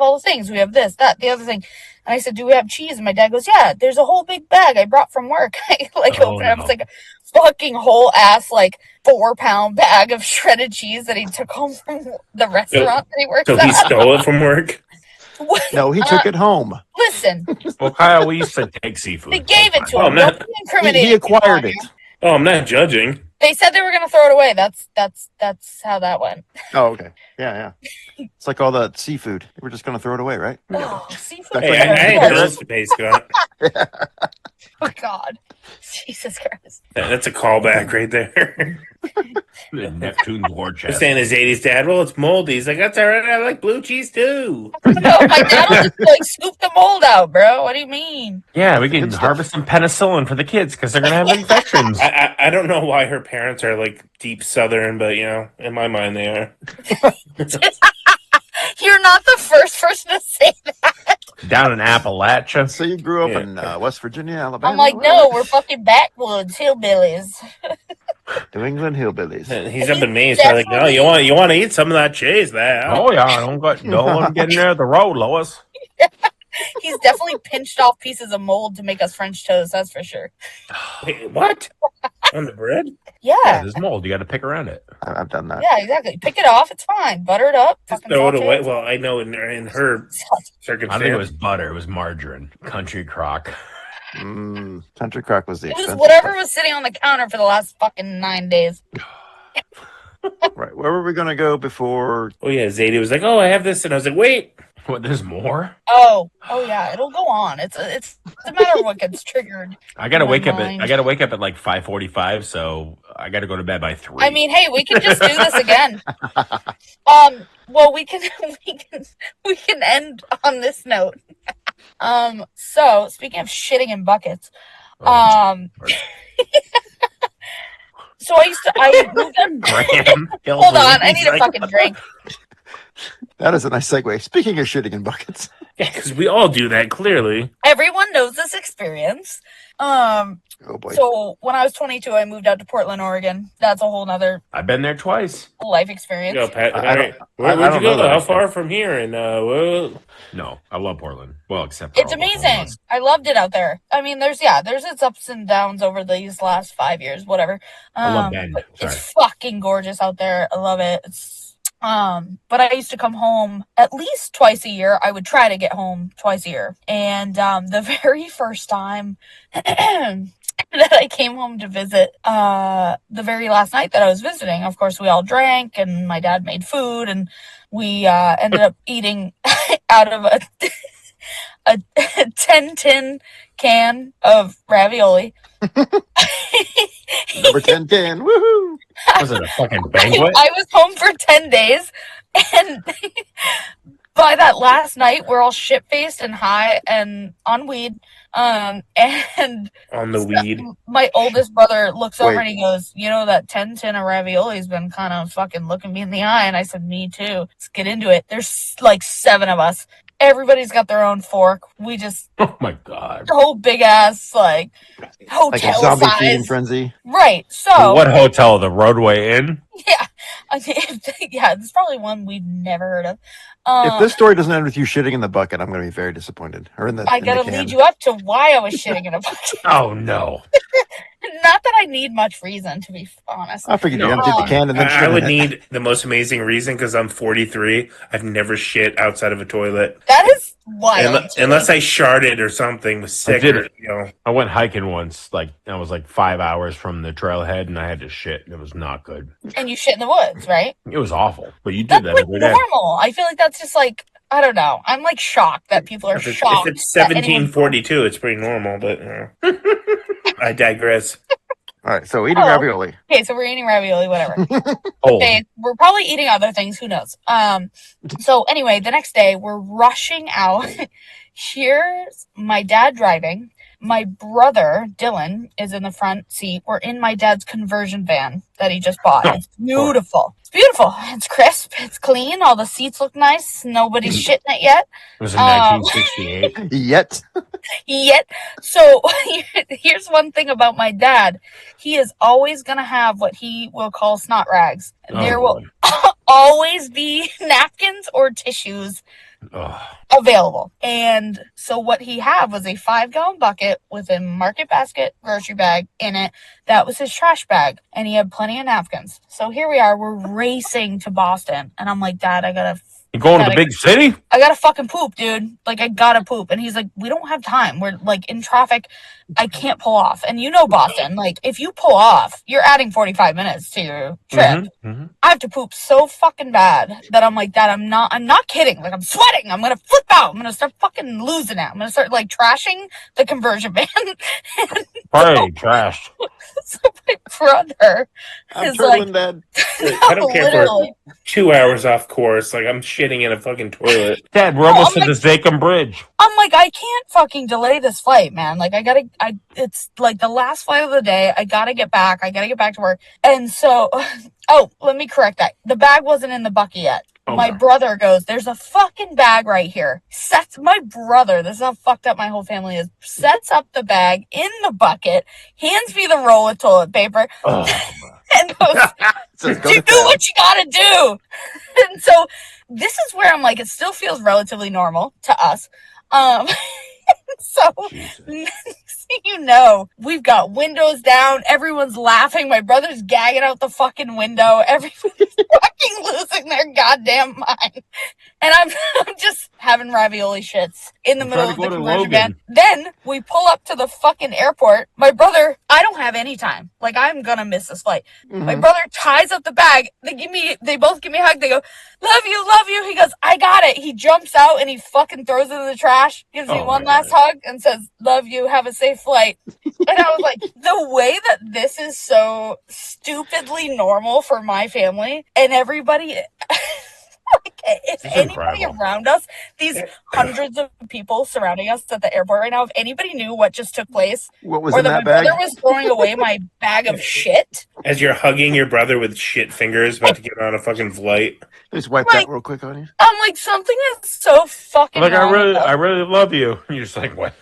S5: all the things? We have this, that, the other thing. And I said, do we have cheese? And my dad goes, yeah, there's a whole big bag I brought from work. I opened it up.
S4: no.
S5: It's like a fucking whole ass, like 4-pound bag of shredded cheese that he took home from the restaurant that he works
S1: So he
S5: at.
S1: stole it from work?
S5: What?
S3: No, he took it home.
S5: Listen,
S4: Well, Kyle, we used to take seafood.
S5: they gave it to
S1: Oh,
S5: him.
S1: man.
S5: Don't be incriminating.
S3: He acquired
S5: me
S3: it.
S5: on
S1: Oh, I'm not judging.
S5: They said they were gonna throw it away. That's how that went.
S3: Oh, okay. Yeah. It's like all the seafood. We're just going to throw it away, right?
S5: Oh, seafood.
S3: That's
S1: Hey,
S3: what
S1: I
S3: you
S1: had
S3: compare
S1: bills
S3: it.
S1: to pay, Scott.
S5: Oh God, Jesus Christ.
S1: That's a callback right there.
S4: Neptune's war
S1: They're
S4: chest.
S1: saying his 80s dad, well, it's moldy. He's like, that's all right. I like blue cheese too.
S5: No, my dad will just like scoop the mold out, bro. What do you mean?
S4: Yeah, we
S3: That's the
S4: can
S3: good
S4: harvest some penicillin for the kids because they're gonna have infections.
S1: I don't know why her parents are like deep Southern, but in my mind they are.
S5: You're not the first person to say that.
S4: Down in Appalachia.
S3: So you grew up
S1: Yeah.
S3: in West Virginia, Alabama?
S5: I'm like, no, we're fucking backwoods hillbillies.
S3: New England hillbillies.
S1: He's up in Maine, so like, no, you want to eat some of that cheese there?
S4: Oh yeah, I don't want to get near the road, Lois.
S5: He's definitely pinched off pieces of mold to make us French toast. That's for sure.
S1: Wait, what? On the bread?
S4: Yeah,
S5: Yeah,
S4: there's mold. You got to pick around it.
S3: I've done that.
S5: yeah, exactly. Pick it off. It's fine. Butter it up.
S1: Just
S5: Fucking
S1: throw it
S5: saute
S1: away. Well, I know in her circumstance.
S4: I don't think it was butter. It was margarine. Country crock.
S3: Country Crock was the
S5: It was
S3: expensive
S5: whatever
S3: stuff.
S5: was sitting on the counter for the last fucking 9 days.
S3: Right. Where were we going to go before?
S1: Oh yeah, Zadie was like, "Oh, I have this," and I was like, "Wait."
S4: What? There's more.
S5: Oh yeah, it'll go on. It's a matter of what gets triggered.
S4: I gotta
S5: My
S4: wake up
S5: mind.
S4: at. I gotta wake up at like 5:45. So I gotta go to bed by 3.
S5: I mean, hey, we can just do this again. Well, we can end on this note. So speaking of shitting in buckets, so I moved on.
S4: Graham.
S5: Hold on, I need a fucking drink.
S3: That is a nice segue. Speaking of shitting in buckets.
S1: Yeah, because we all do that clearly.
S5: Everyone knows this experience.
S3: Oh boy.
S5: So when I was 22, I moved out to Portland, Oregon. That's a whole nother
S4: I've been there twice.
S5: life experience.
S1: Go, Pat.
S3: I
S1: All
S3: don't-
S1: right.
S3: I
S1: Where'd you
S3: don't know
S1: go?
S3: that
S1: How
S3: I
S1: far from here? And
S4: No, I love Portland. Well, except for
S5: It's
S4: all the
S5: amazing.
S4: homeless.
S5: I loved it out there. I mean, there's its ups and downs over these last 5 years, whatever.
S4: I love Bend.
S5: But
S4: Sorry.
S5: it's fucking gorgeous out there. I love it. But I used to come home at least twice a year. I would try to get home twice a year. And the very first time that I came home to visit, the very last night that I was visiting, of course, we all drank and my dad made food and we ended up eating out of a 10 tin can of ravioli.
S3: Number 10 can. Woohoo!
S4: Was it a fucking banquet?
S5: I was home for 10 days and by that last night we're all shit faced and high and on weed. And
S1: on the weed.
S5: my oldest brother looks over
S3: Wait.
S5: and he goes, you know, that 10 tin of ravioli's been kind of fucking looking me in the eye. And I said, me too. Let's get into it. There's like 7 of us. Everybody's got their own fork. We just
S4: Oh my god.
S5: whole big ass like hotel
S3: Like a zombie feeding
S5: size.
S3: frenzy.
S5: Right. So
S4: What hotel? The Roadway Inn?
S5: yeah. I mean, yeah, it's probably one we've never heard of.
S3: If this story doesn't end with you shitting in the bucket, I'm going to be very disappointed. Or in the
S5: I
S3: in the
S5: gotta
S3: can.
S5: lead you up to why I was shitting in a bucket.
S4: Oh no.
S5: Not that I need much reason, to be honest.
S3: I figured you
S4: No.
S3: emptied the can and then shit
S1: I
S3: in
S1: would
S3: it.
S1: need the most amazing reason because I'm 43. I've never shit outside of a toilet.
S5: That is wild. to me.
S1: Unless I sharted or something, was sick.
S4: did
S1: Or,
S4: it. I went hiking once. Like I was like 5 hours from the trailhead, and I had to shit. And it was not good.
S5: And you shit in the woods, right?
S4: It was awful. But you did
S5: That's
S4: that
S5: like
S4: every day.
S5: normal. I feel like that's just like, I don't know. I'm like shocked that people are
S1: If
S5: shocked.
S1: it's
S5: that anyone-
S1: 1742, it's pretty normal, but I digress.
S3: All right, so eating
S5: Oh.
S3: ravioli.
S5: Okay, so we're eating ravioli, whatever.
S4: Oh,
S5: Okay, we're probably eating other things. Who knows? So anyway, the next day we're rushing out. Here's my dad driving. My brother, Dylan, is in the front seat. We're in my dad's conversion van that he just bought.
S4: Oh,
S5: It's beautiful. It's beautiful. It's crisp. It's clean. All the seats look nice. Nobody's shitting it yet.
S4: it was in 1968.
S3: Yet.
S5: Yet. So here's one thing about my dad. He is always going to have what he will call snot rags.
S4: Oh,
S5: There will
S4: boy.
S5: always be napkins or tissues
S4: Ugh.
S5: available. And so what he had was a 5-gallon bucket with a market basket grocery bag in it. That was his trash bag. And he had plenty of napkins. So here we are. We're racing to Boston. And I'm like, Dad, I gotta
S4: You going to the big city?
S5: I gotta fucking poop, dude. Like, I gotta poop. And he's like, we don't have time. We're, like, in traffic. I can't pull off. And you know Boston. Like, if you pull off, you're adding 45 minutes to your trip. I have to poop so fucking bad that I'm like, Dad, I'm not kidding. Like, I'm sweating. I'm gonna flip out. I'm gonna start fucking losing it. I'm gonna start, like, trashing the conversion van.
S4: Probably trashed.
S5: So my brother
S3: I'm
S5: is
S3: turtling,
S5: like,
S3: Dad.
S1: I don't care
S5: literally.
S1: for 2 hours off course. Like, I'm shitting in a fucking toilet.
S4: Dad, we're almost at the Zakem Bridge.
S5: I'm like, I can't fucking delay this flight, man. Like, it's like the last flight of the day. I gotta get back. I gotta get back to work. And so, oh, let me correct that. The bag wasn't in the bucket yet.
S4: Okay.
S5: My brother goes, there's a fucking bag right here. My brother, this is how fucked up my whole family is, sets up the bag in the bucket, hands me the roll of toilet paper, and goes, do what you gotta do. And so this is where I'm like, it still feels relatively normal to us. So next thing you know, we've got windows down, everyone's laughing, my brother's gagging out the fucking window, everybody's fucking losing their goddamn mind. And I'm just having ravioli shits in the middle of the conversion van. Then we pull up to the fucking airport. My brother, I don't have any time. Like, I'm gonna miss this flight. My brother ties up the bag. They both give me a hug. They go, love you, love you. He goes, I got it. He jumps out and he fucking throws it in the trash, gives me one last hug and says, love you, have a safe flight. And I was like, the way that this is so stupidly normal for my family and everybody... Like, if anybody around us, these hundreds of people surrounding us at the airport right now, if anybody knew what just took place,
S3: what was
S5: or
S3: in
S5: that
S3: that
S5: my
S3: bag?
S5: brother was throwing away my bag of shit.
S1: As you're hugging your brother with shit fingers, about to get on a fucking flight.
S3: Just wipe that real quick on you.
S5: I'm like, something is so fucking
S4: like,
S5: wrong.
S4: I really love you. And you're just like, what?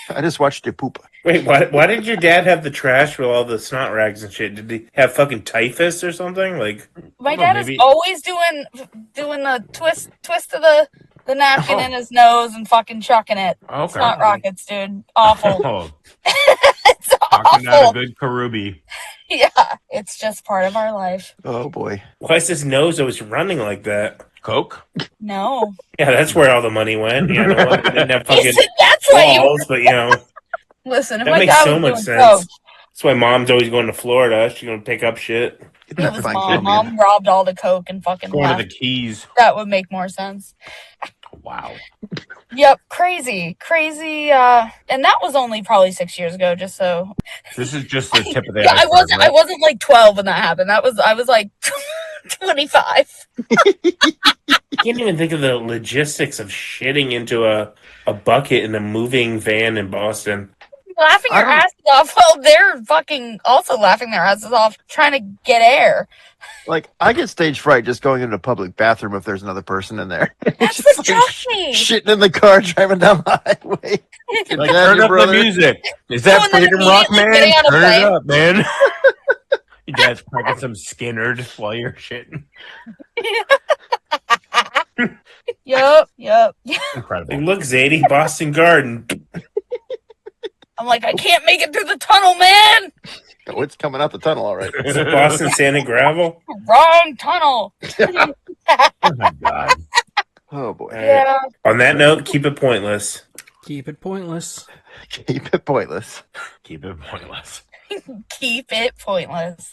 S3: I just watched you poop.
S1: Wait, why did your dad have the trash with all the snot rags and shit? Did he have fucking typhus or something? Like,
S5: my dad is always doing the twist of the napkin in his nose and fucking chucking it.
S4: Okay.
S5: Snot rockets, dude. Awful. It's
S4: Talking
S5: awful.
S4: out a good Karubi.
S5: Yeah, it's just part of our life.
S3: Oh boy.
S1: why is his nose always running like that?
S4: Coke?
S5: No.
S1: Yeah, that's where all the money went. You know, they didn't have fucking
S5: That's why
S1: walls, but you know,
S5: listen, if
S1: that
S5: my
S1: makes
S5: dad
S1: so
S5: was
S1: much
S5: doing
S1: sense.
S5: coke,
S1: That's why mom's always going to Florida. She's gonna pick up shit.
S3: Get
S5: it
S3: that
S5: was
S3: fine
S5: mom.
S3: Colombian.
S5: Mom robbed all the coke and fucking
S4: Going to
S5: left.
S4: the Keys.
S5: That would make more sense.
S4: Wow.
S5: Yep, crazy. And that was only probably 6 years ago. Just so.
S4: This is just the tip of the
S5: Yeah,
S4: iceberg.
S5: I wasn't like 12 when that happened. I was like 25.
S1: I can't even think of the logistics of shitting into a bucket in a moving van in Boston.
S5: Laughing your asses off. Well, they're fucking also laughing their asses off trying to get air.
S3: Like, I get stage fright just going into a public bathroom if there's another person in there.
S5: That's
S3: Just
S5: what struck me.
S3: shitting in the car driving down the highway.
S4: Like, turn up the music. Is that
S5: Oh, and then
S4: Freedom Rock,
S5: immediately
S4: man?
S5: getting on a
S4: Turn it
S5: plane.
S4: up, man. Your dad's cracking some Skinnerd while you're shitting.
S5: Yup.
S4: Incredible.
S1: Like, look, Zadie, Boston Garden.
S5: I'm like, I can't make it through the tunnel, man.
S3: Oh, it's coming out the tunnel, all right.
S1: Is it Boston Sand and Gravel?
S5: Wrong tunnel.
S4: Oh, my God.
S3: Oh boy.
S5: Yeah.
S1: On that note, keep it pointless.
S2: Keep it pointless.
S3: Keep it pointless.
S4: Keep it pointless.
S5: Keep it pointless.